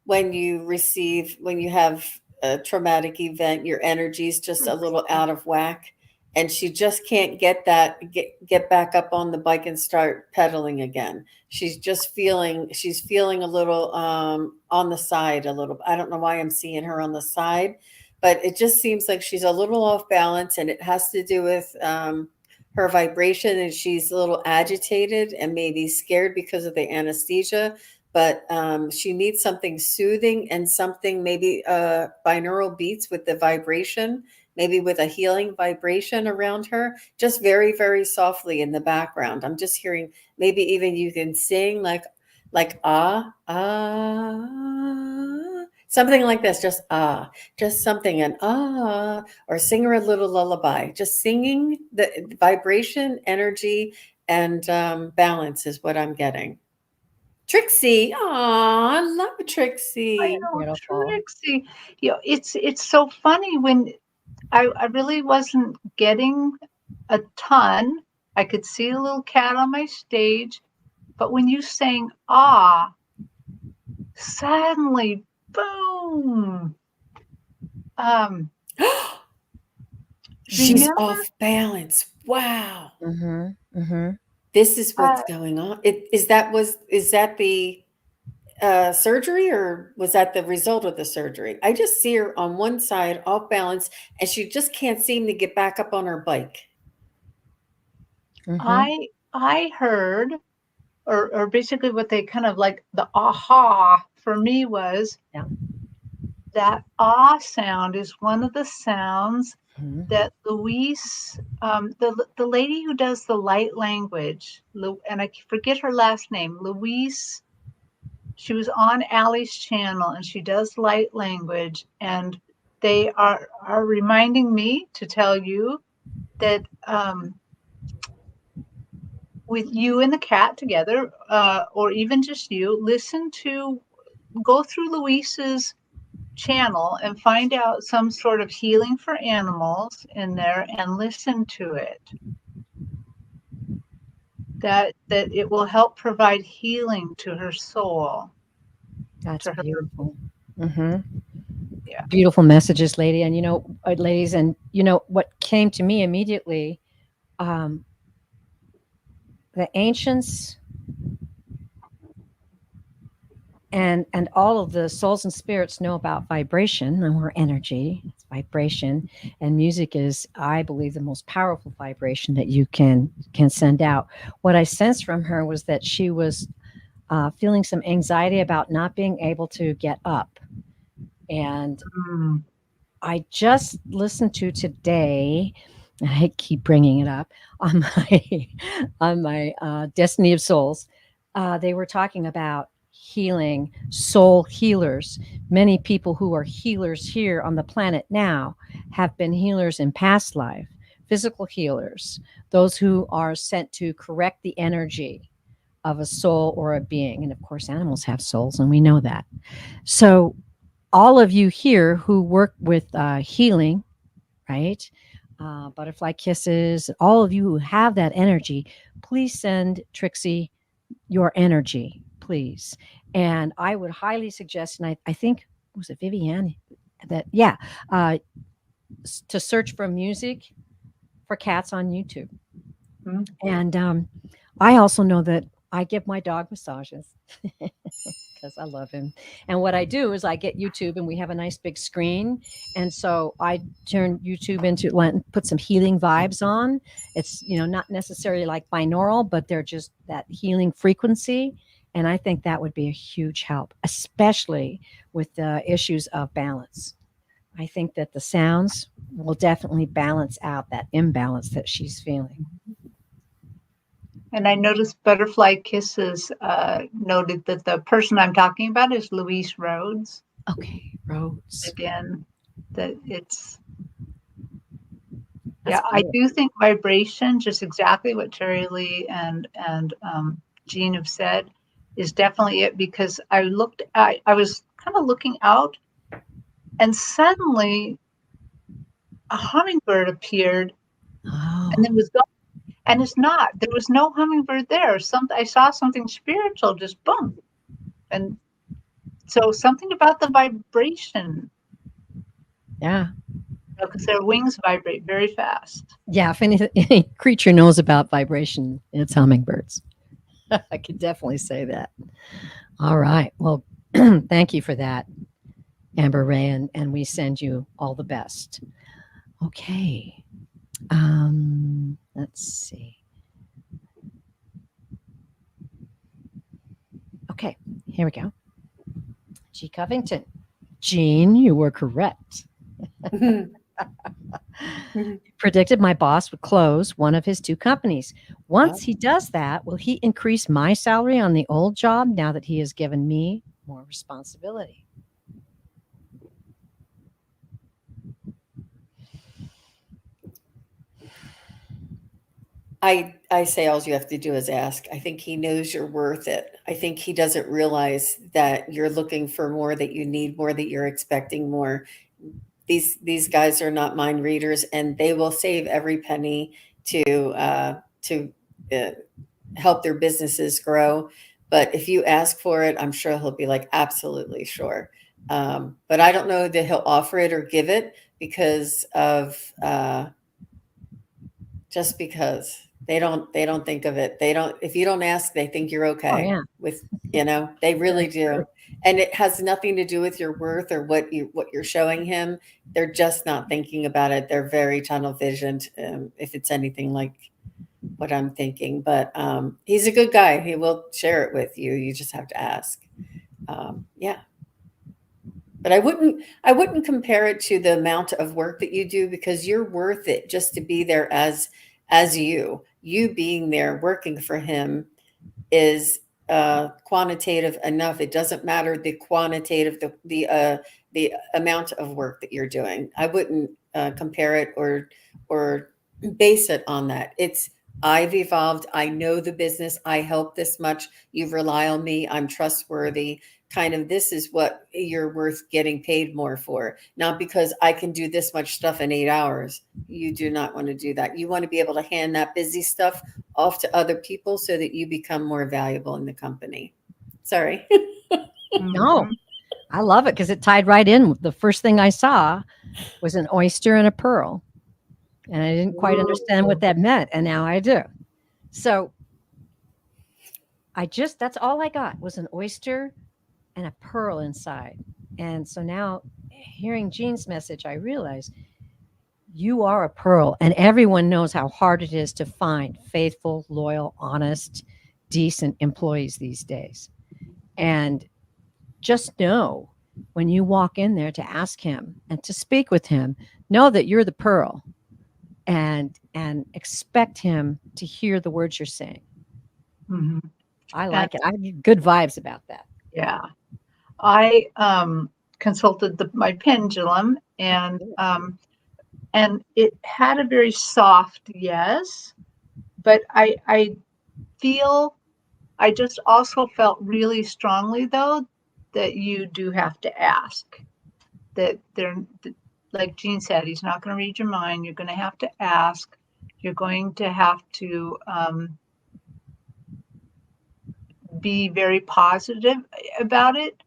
when you have a traumatic event, your energy is just a little out of whack, and she just can't get back up on the bike and start pedaling again. She's feeling a little on the side a little. I don't know why I'm seeing her on the side, but it just seems like she's a little off balance, and it has to do with her vibration, and she's a little agitated and maybe scared because of the anesthesia. But she needs something soothing and something maybe binaural beats with the vibration, maybe with a healing vibration around her, just very, very softly in the background. I'm just hearing, maybe even you can sing like something like this, just something, and or sing her a little lullaby. Just singing, the vibration, energy, and balance is what I'm getting. Trixie, I love
I
Trixie.
know,
Beautiful.
Trixie. It's so funny when I really wasn't getting a ton. I could see a little cat on my stage, but when you sang suddenly, boom.
She's
Remember,
off balance. Wow. This is what's
uh,
going on. Is that the surgery, or was that the result of the surgery? I just see her on one side off balance, and she just can't seem to get back up on her bike.
I heard, or basically what they kind of like the aha for me was that sound is one of the sounds that Louise, the lady who does the light language, and I forget her last name, Louise. She was on Allie's channel, and she does light language, and they are reminding me to tell you that with you and the cat together, or even just you, go through Louise's channel and find out some sort of healing for animals in there and listen to it. That it will help provide healing to her soul.
That's
to her.
beautiful.
Yeah.
Beautiful messages, lady. And ladies, and what came to me immediately, the ancients and all of the souls and spirits know about vibration, and we're energy. It's vibration, and music is, I believe, the most powerful vibration that you can send out. What I sensed from her was that she was feeling some anxiety about not being able to get up. And I just listened to today, and I keep bringing it up on my Destiny of Souls. They were talking about healing, soul healers. Many people who are healers here on the planet now have been healers in past life, physical healers, those who are sent to correct the energy of a soul or a being. And of course, animals have souls, and we know that. So all of you here who work with healing, right? Butterfly kisses, all of you who have that energy, please send Trixie your energy, please. And I would highly suggest, and I think, was it Viviane? To search for music for cats on YouTube. And I also know that I give my dog massages because I love him. And what I do is I get YouTube, and we have a nice big screen. And so I turn YouTube into, put some healing vibes on. It's, not necessarily like binaural, but they're just that healing frequency. And I think that would be a huge help, especially with the issues of balance. I think that the sounds will definitely balance out that imbalance that she's feeling.
And I noticed Butterfly Kisses noted that the person I'm talking about is Louise Rhodes.
Okay, Rhodes.
Again, that it's...
That's
I do think vibration, just exactly what Teri Lee and Jean have said, is definitely it, because I was kind of looking out, and suddenly a hummingbird appeared, and it was gone. And there was no hummingbird there. I saw something spiritual just boom. And So something about the vibration.
Yeah.
Because their wings vibrate very fast.
Yeah. If any creature knows about vibration, it's hummingbirds. I could definitely say that. All right. Well, thank you for that, Amber Ray, and we send you all the best. Okay. Let's see. Okay, here we go. G. Covington. Jean, you were correct. Predicted my boss would close one of his 2 companies. Once he does that, will he increase my salary on the old job now that he has given me more responsibility?
I say all you have to do is ask. I think he knows you're worth it. I think he doesn't realize that you're looking for more, that you need more, that you're expecting more. These guys are not mind readers, and they will save every penny to help their businesses grow. But if you ask for it, I'm sure he'll be like, absolutely sure. But I don't know that he'll offer it or give it because of just because they don't think of it. They don't, if you don't ask, they think you're okay.
yeah.
With, they really
That's
do.
true.
And it has nothing to do with your worth or what you're showing him. They're just not thinking about it. They're very tunnel visioned, if it's anything like what I'm thinking. But he's a good guy. He will share it with you. You just have to ask. Yeah. But I wouldn't compare it to the amount of work that you do, because you're worth it just to be there as you being there working for him is quantitative enough. It doesn't matter the quantitative, the amount of work that you're doing. I wouldn't compare it or base it on that. It's, I've evolved. I know the business. I help this much. You rely on me. I'm trustworthy. Kind of, this is what you're worth getting paid more for. Not because I can do this much stuff in 8 hours. You do not want to do that. You want to be able to hand that busy stuff off to other people so that you become more valuable in the company. Sorry.
No, I love it because it tied right in. The first thing I saw was an oyster and a pearl. And I didn't quite understand what that meant. And now I do. So that's all I got was an oyster and a pearl inside. And so now hearing Jean's message, I realize you are a pearl, and everyone knows how hard it is to find faithful, loyal, honest, decent employees these days. And just know when you walk in there to ask him and to speak with him, know that you're the pearl, and expect him to hear the words you're saying.
Mm-hmm.
I like it. I have good vibes about that.
Yeah. I consulted my pendulum, and it had a very soft yes, but I just also felt really strongly though that you do have to ask. That they're, like Jean said, he's not going to read your mind. You're going to have to ask. You're going to have to be very positive about it.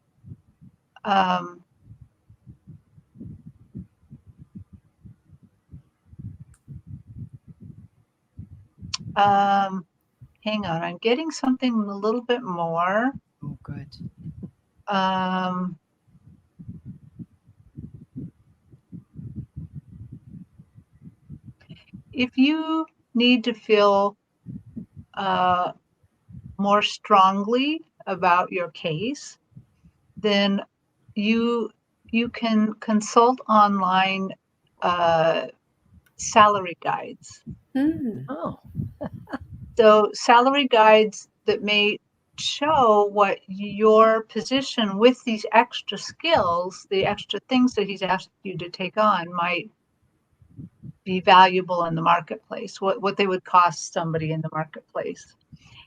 Hang on, I'm getting something a little bit more.
Oh, good.
If you need to feel more strongly about your case, then you can consult online salary guides.
Oh.
So salary guides that may show what your position with these extra skills, the extra things that he's asked you to take on, might be valuable in the marketplace, what they would cost somebody in the marketplace.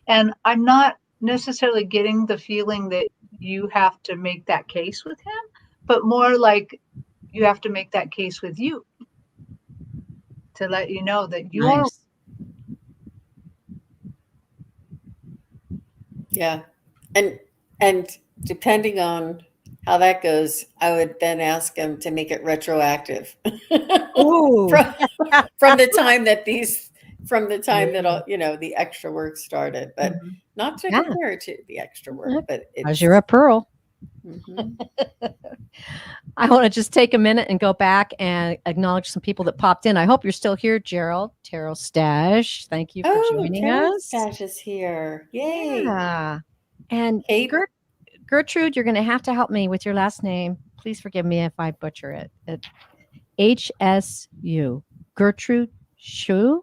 And I'm not necessarily getting the feeling that you have to make that case with him, but more like you have to make that case with you to let you know that you're
Nice.
Yeah. And depending on how that goes, I would then ask them to make it retroactive
Ooh.
from the time that all, the extra work started, but not to
Yeah.
compare it to the extra work, but
Because you're a pearl.
Mhm.
I want to just take a minute and go back and acknowledge some people that popped in. I hope you're still here, Gerald. Terrell Stash, thank you for joining
Terri
us.
Stash is here. Yay.
Yeah. And
Kate?
Gertrude, you're going to have to help me with your last name. Please forgive me if I butcher it. HSU. Gertrude Shu.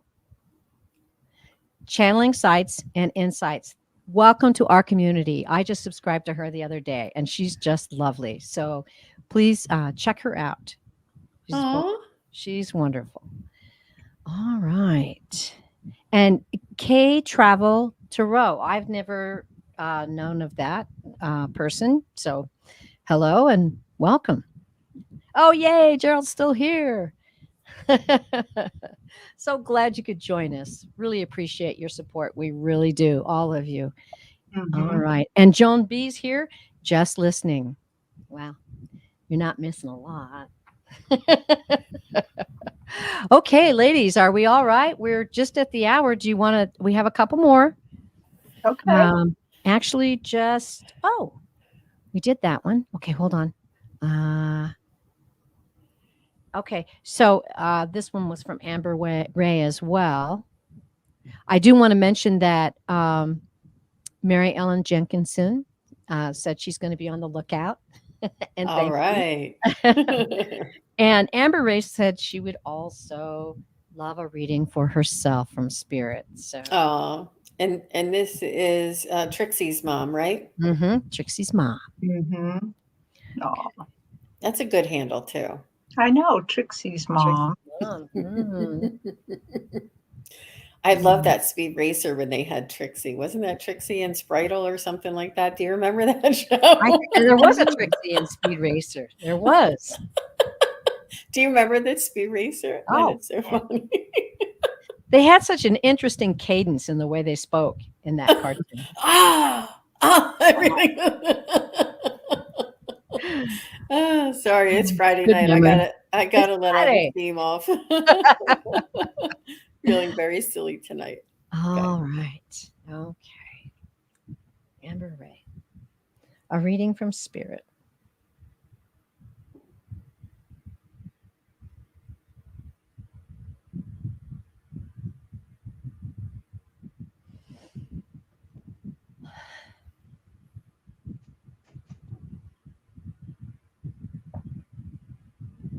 Channeling Sights and Insights. Welcome to our community. I just subscribed to her the other day, and she's just lovely. So please check her out. She's wonderful. All right. And K Travel Tarot. I've never known of that person. So hello and welcome. Oh, yay. Gerald's still here. So glad you could join us. Really appreciate your support. We really do. All of you. All right. And Joan B's here just listening. Wow. You're not missing a lot. Okay, ladies, are we all right? We're just at the hour. Do you want to? We have a couple more.
Okay.
Actually, we did that one. Okay, hold on. Okay, so this one was from Amber Ray as well. I do want to mention that Mary Ellen Jenkinson said she's going to be on the lookout. And
all right.
And Amber Ray said she would also love a reading for herself from Spirit. So,
and this is Trixie's mom, right?
Trixie's mom.
Oh,
that's a good handle too.
I know, Trixie's mom.
I love that Speed Racer when they had Trixie. Wasn't that Trixie and Spritle or something like that? Do you remember that show?
There was a Trixie in Speed Racer. There was.
Do you remember that Speed Racer?
Oh,
it's so funny.
They had such an interesting cadence in the way they spoke in that cartoon.
Sorry, it's Friday
Good
night.
memory.
I gotta let all the steam off. Feeling very silly tonight.
All right. Okay. Amber Ray. A reading from Spirit.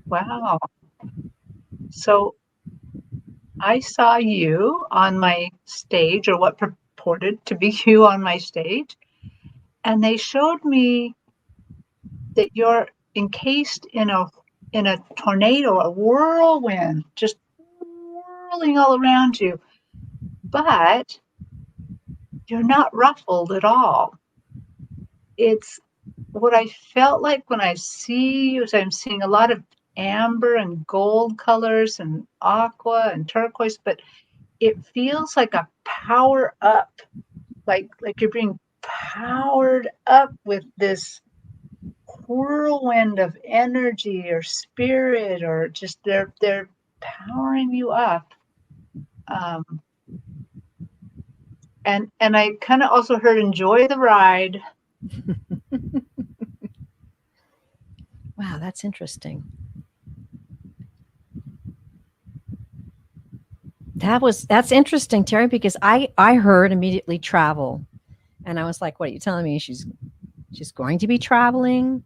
Wow. So I saw you on my stage, or what purported to be you on my stage, and they showed me that you're encased in a tornado, a whirlwind, just whirling all around you, but you're not ruffled at all. It's what I felt like when I see you, is I'm seeing a lot of amber and gold colors and aqua and turquoise, but it feels like a power up, like you're being powered up with this whirlwind of energy or spirit, or just they're powering you up. And I kind of also heard enjoy the ride.
Wow, that's interesting. That's interesting, Terry, because I heard immediately travel, and I was like, "What are you telling me? She's going to be traveling?"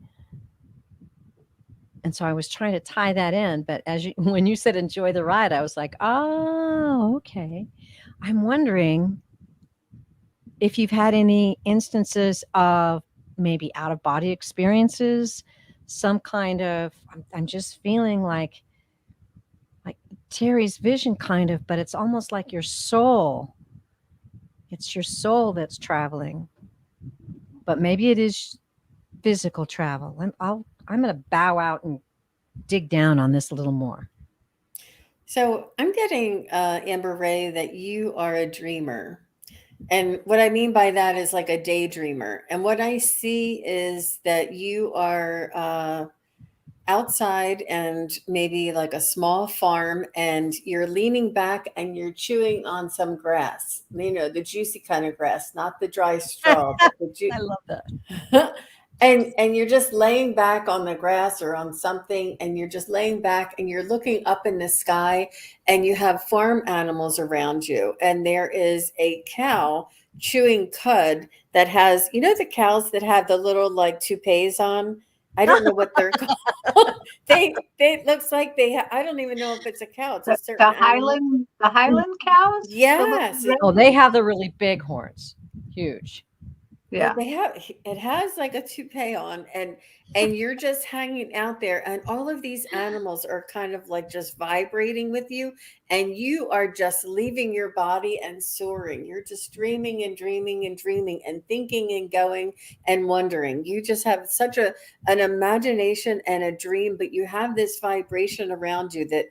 And so I was trying to tie that in, but when you said enjoy the ride, I was like, "Oh, okay." I'm wondering if you've had any instances of maybe out of body experiences, some kind of. I'm just feeling like Terry's vision, kind of, but it's almost like your soul. It's your soul that's traveling, but maybe it is physical travel. I'm going to bow out and dig down on this a little more.
So I'm getting, Amber Ray, that you are a dreamer. And what I mean by that is like a daydreamer. And what I see is that you are outside and maybe like a small farm, and you're leaning back and you're chewing on some grass, the juicy kind of grass, not the dry straw, but
I love that.
and you're just laying back on the grass or on something, and you're just laying back and you're looking up in the sky, and you have farm animals around you, and there is a cow chewing cud that has, the cows that have the little like toupees on. I don't know what they're called. They looks like I don't even know if it's a cow. It's a certain animal.
The Highland cows.
Yes.
Oh, they have the really big horns, huge.
Yeah.
It has like a toupee on, and you're just hanging out there, and all of these animals are kind of like just vibrating with you, and you are just leaving your body and soaring. You're just dreaming and dreaming and dreaming and thinking and going and wondering. You just have such an imagination and a dream, but you have this vibration around you that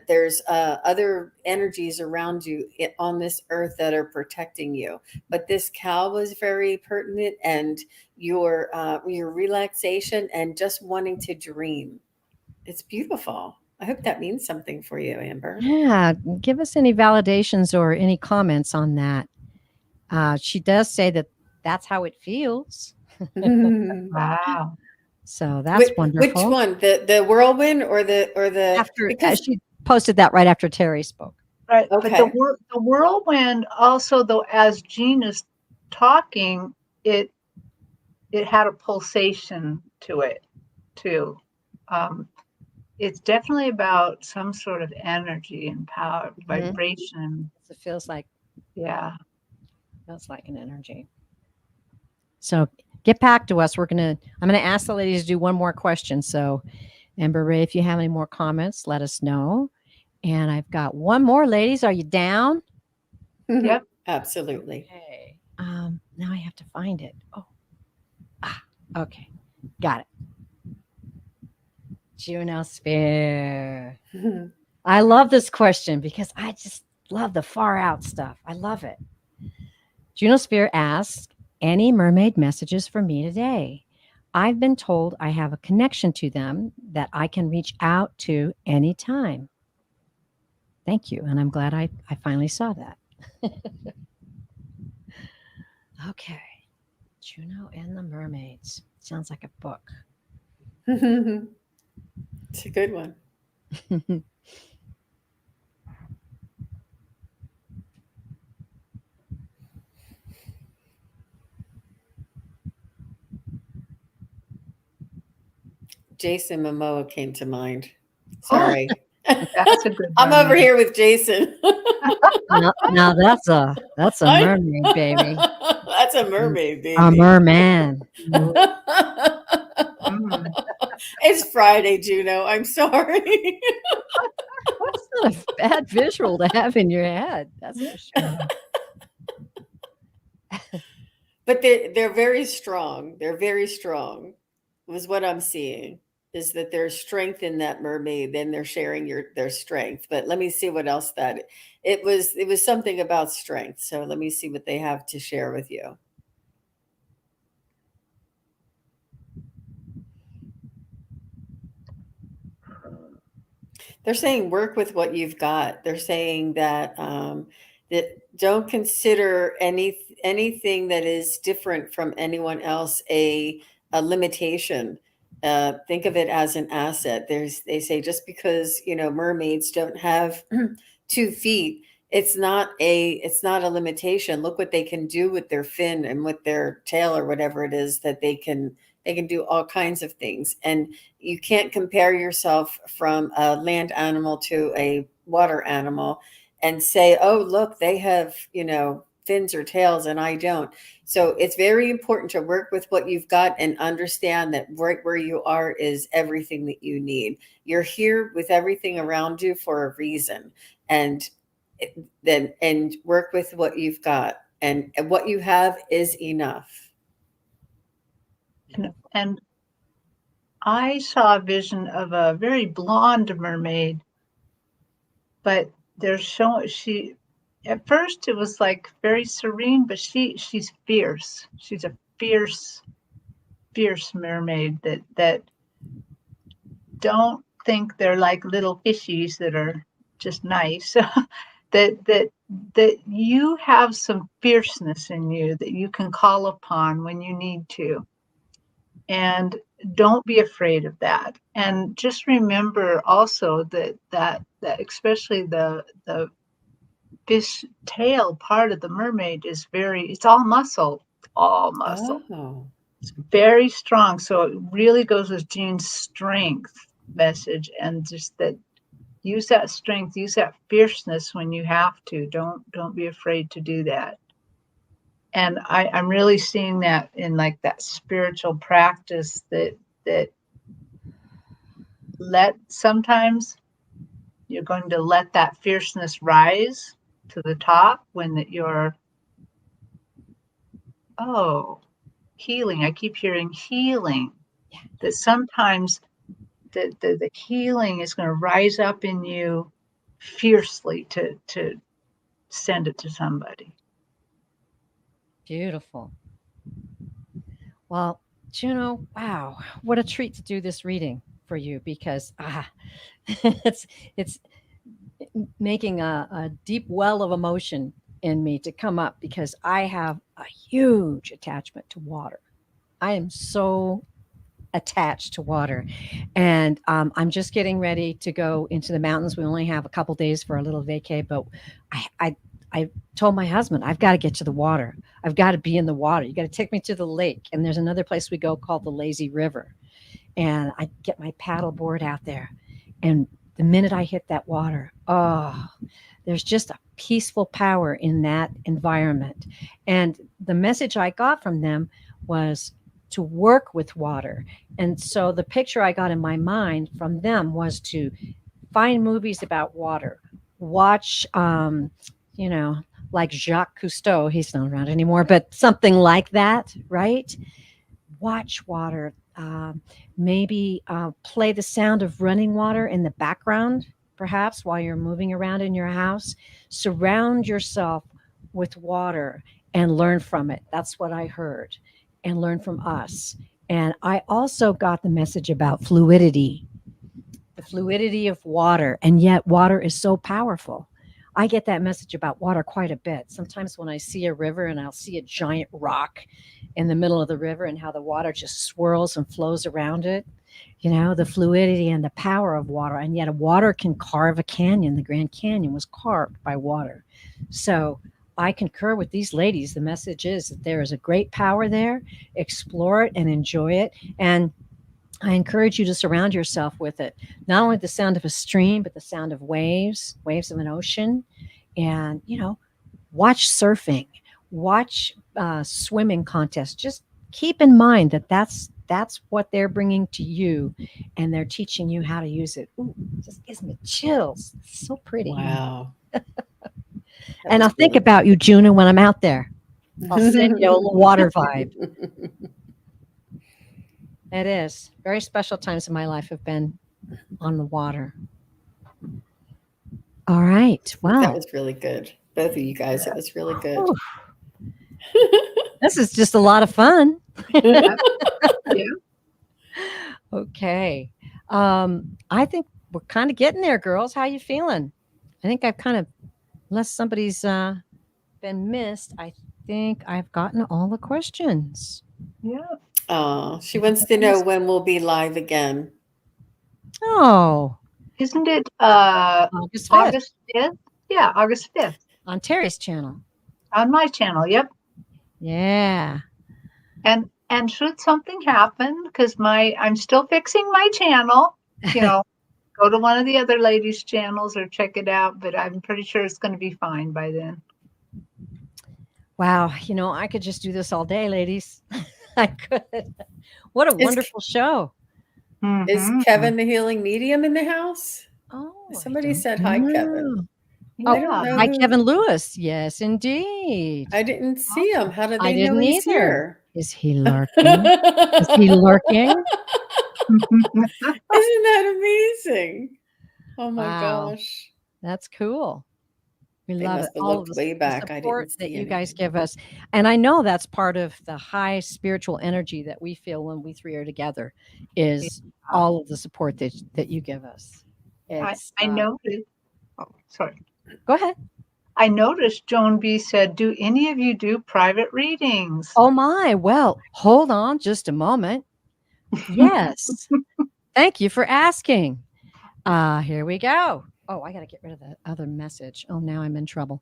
there's other energies around you on this earth that are protecting you. But this cow was very pertinent, and your relaxation and just wanting to dream. It's beautiful. I hope that means something for you, Amber.
Yeah, give us any validations or any comments on that. She does say that that's how it feels.
Wow.
So that's wonderful.
Which one? The whirlwind or the
after she posted that right after Terry spoke.
Right.
Okay.
But the whirlwind also, though, as Jean is talking, it had a pulsation to it too. It's definitely about some sort of energy and power, vibration.
It feels like,
yeah,
feels like an energy. So get back to us. I'm going to ask the ladies to do one more question. So Amber Ray, if you have any more comments, let us know. And I've got one more, ladies. Are you down?
Yep.
Absolutely.
Okay. Now I have to find it. Okay. Got it. Juno Sphere. I love this question because I just love the far out stuff. I love it. Juno Sphere asks, any mermaid messages for me today? I've been told I have a connection to them that I can reach out to anytime. Thank you. And I'm glad I finally saw that. Okay. Juno and the Mermaids. Sounds like a book.
It's a good one. Jason Momoa came to mind. Sorry.
That's a good one.
I'm over here with Jason.
now that's a mermaid, baby.
That's a mermaid, baby.
A merman.
It's Friday, Juno. I'm sorry.
That's not a bad visual to have in your head. That's for sure.
But they're very strong. They're very strong. Was what I'm seeing. Is that there's strength in that mermaid, then they're sharing their strength. But let me see what else it was something about strength. So let me see what they have to share with you. They're saying work with what you've got. They're saying that that don't consider anything that is different from anyone else a limitation. Think of it as an asset. They say just because mermaids don't have 2 feet, it's not a limitation. Look what they can do with their fin and with their tail or whatever it is that they can do all kinds of things. And you can't compare yourself from a land animal to a water animal and say, oh, look, they have, fins or tails and I don't. So it's very important to work with what you've got and understand that right where you are is everything that you need. You're here with everything around you for a reason. And work with what you've got, and what you have is enough.
And I saw a vision of a very blonde mermaid, but she's at first it was like very serene, but she's fierce. She's a fierce mermaid that don't think they're like little fishies that are just nice. that you have some fierceness in you that you can call upon when you need to. And don't be afraid of that. And just remember also that especially the fish tail part of the mermaid is it's all muscle.
Oh.
It's very strong. So it really goes with Jean's strength message, and just that use that strength, use that fierceness when you have to. Don't be afraid to do that. And I'm really seeing that in like that spiritual practice that sometimes you're going to let that fierceness rise to the top when you're healing. I keep hearing healing.
Yeah.
That sometimes the healing is going to rise up in you fiercely to send it to somebody.
Beautiful. Well, Juno, wow, what a treat to do this reading for you, because it's making a deep well of emotion in me to come up, because I have a huge attachment to water. I am so attached to water, and I'm just getting ready to go into the mountains. We only have a couple days for a little vacay, but I told my husband, I've got to get to the water. I've got to be in the water. You got to take me to the lake. And there's another place we go called the Lazy River. And I get my paddle board out there. And the minute I hit that water, there's just a peaceful power in that environment. And the message I got from them was to work with water. And so the picture I got in my mind from them was to find movies about water, watch, like Jacques Cousteau, he's not around anymore, but something like that, right? Watch water, maybe play the sound of running water in the background, perhaps while you're moving around in your house. Surround yourself with water and learn from it. That's what I heard, and learn from us. And I also got the message about fluidity, the fluidity of water, and yet water is so powerful. I get that message about water quite a bit. Sometimes when I see a river and I'll see a giant rock in the middle of the river and how the water just swirls and flows around it, the fluidity and the power of water. And yet water can carve a canyon. The Grand Canyon was carved by water. So I concur with these ladies. The message is that there is a great power there. Explore it and enjoy it. And I encourage you to surround yourself with it. Not only the sound of a stream, but the sound of waves of an ocean. And, watch surfing, watch swimming contests. Just keep in mind that that's what they're bringing to you, and they're teaching you how to use it. Ooh, it just gives me chills. It's so pretty.
Wow.
And I'll think about you, Juno, when I'm out there. I'll send you a little water vibe. It is. Very special times in my life have been on the water. All right. Wow.
That was really good. Both of you guys, that was really good.
This is just a lot of fun.
Yeah.
Okay. I think we're kind of getting there, girls. How you feeling? I think I've kind of, unless somebody's been missed, I think I've gotten all the questions.
Yeah.
Oh, she wants to know when we'll be live again.
Oh.
Isn't it
August 5th?
August 5th? Yeah, August 5th.
On Terry's channel.
On my channel, yep.
Yeah.
And should something happen, because I'm still fixing my channel, go to one of the other ladies' channels or check it out, but I'm pretty sure it's going to be fine by then.
Wow. I could just do this all day, ladies. I could. What a wonderful show.
Mm-hmm.
Is Kevin the healing medium in the house?
Oh,
somebody said hi, Kevin.
Yeah.
Hi, Kevin Lewis. Yes, indeed.
I didn't see him. How did
I
they know
didn't
he's
either.
here?
Is he lurking? Is he lurking?
Isn't that amazing? Oh my
Wow.
gosh.
That's cool. We
They
love
must
it.
have
All of
looked
the
way back. I
support
didn't
that
see
you guys
anything.
give us. And I know that's part of the high spiritual energy that we feel when we three are together is all of the support that you give us. It's
I noticed. Oh, sorry.
go ahead.
I noticed Joan B said, "Do any of you do private readings?"
Oh my. Well, hold on just a moment. Yes. Thank you for asking. Here we go. Oh, I got to get rid of that other message. Oh, now I'm in trouble.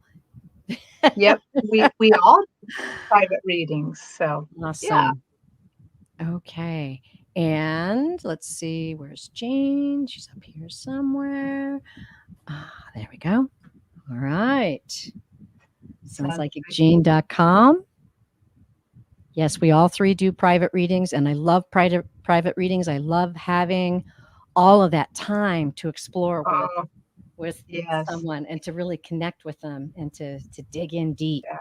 Yep, we all do private readings. So yeah,
Awesome. Okay. And let's see, where's Jane? She's up here somewhere. There we go. All right. SunPsychicJane.com. Yes, we all three do private readings, and I love private readings. I love having all of that time to explore
oh
with
yes,
someone and to really connect with them and to dig in deep.
yeah.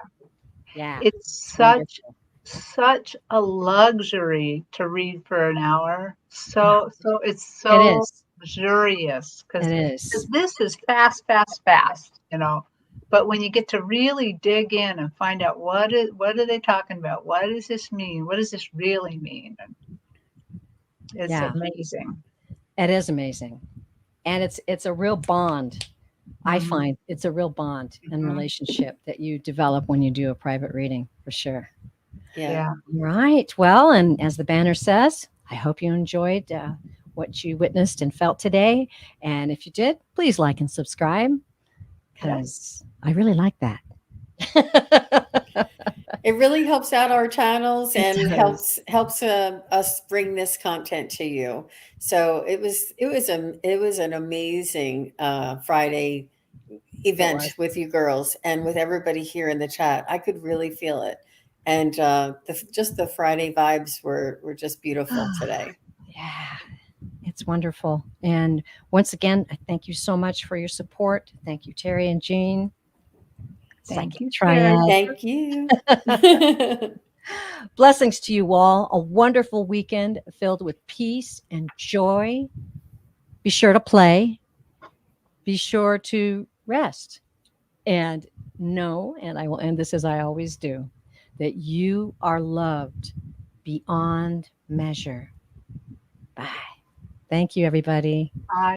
Yeah,
It's
wonderful.
such a luxury to read for an hour. So it's
It
so
is.
luxurious
It
because
is.
this is fast, fast, fast. But when you get to really dig in and find out what are they talking about? What does this mean? What does this really mean? And it's
Yeah,
amazing.
it is amazing. And it's a real bond. I
Mhm,
find it's a real bond and
mhm.
relationship that you develop when you do a private reading for sure.
Yeah.
Yeah.
Right. Well, and as the banner says, I hope you enjoyed what you witnessed and felt today. And if you did, please like and subscribe because I really like that.
It really helps out our channels
It
and
does.
helps us bring this content to you. So it was an amazing Friday
It was.
event with you girls and with everybody here in the chat. I could really feel it, and just the Friday vibes were just beautiful today.
Yeah, it's wonderful. And once again, I thank you so much for your support. Thank you, Terry and Jean.
Thank
Psychic
you, Terry.
Triad.
Thank you.
Blessings to you all. A wonderful weekend filled with peace and joy. Be sure to play. Be sure to rest. And know, and I will end this as I always do, that you are loved beyond measure. Bye. Thank you, everybody.
Bye.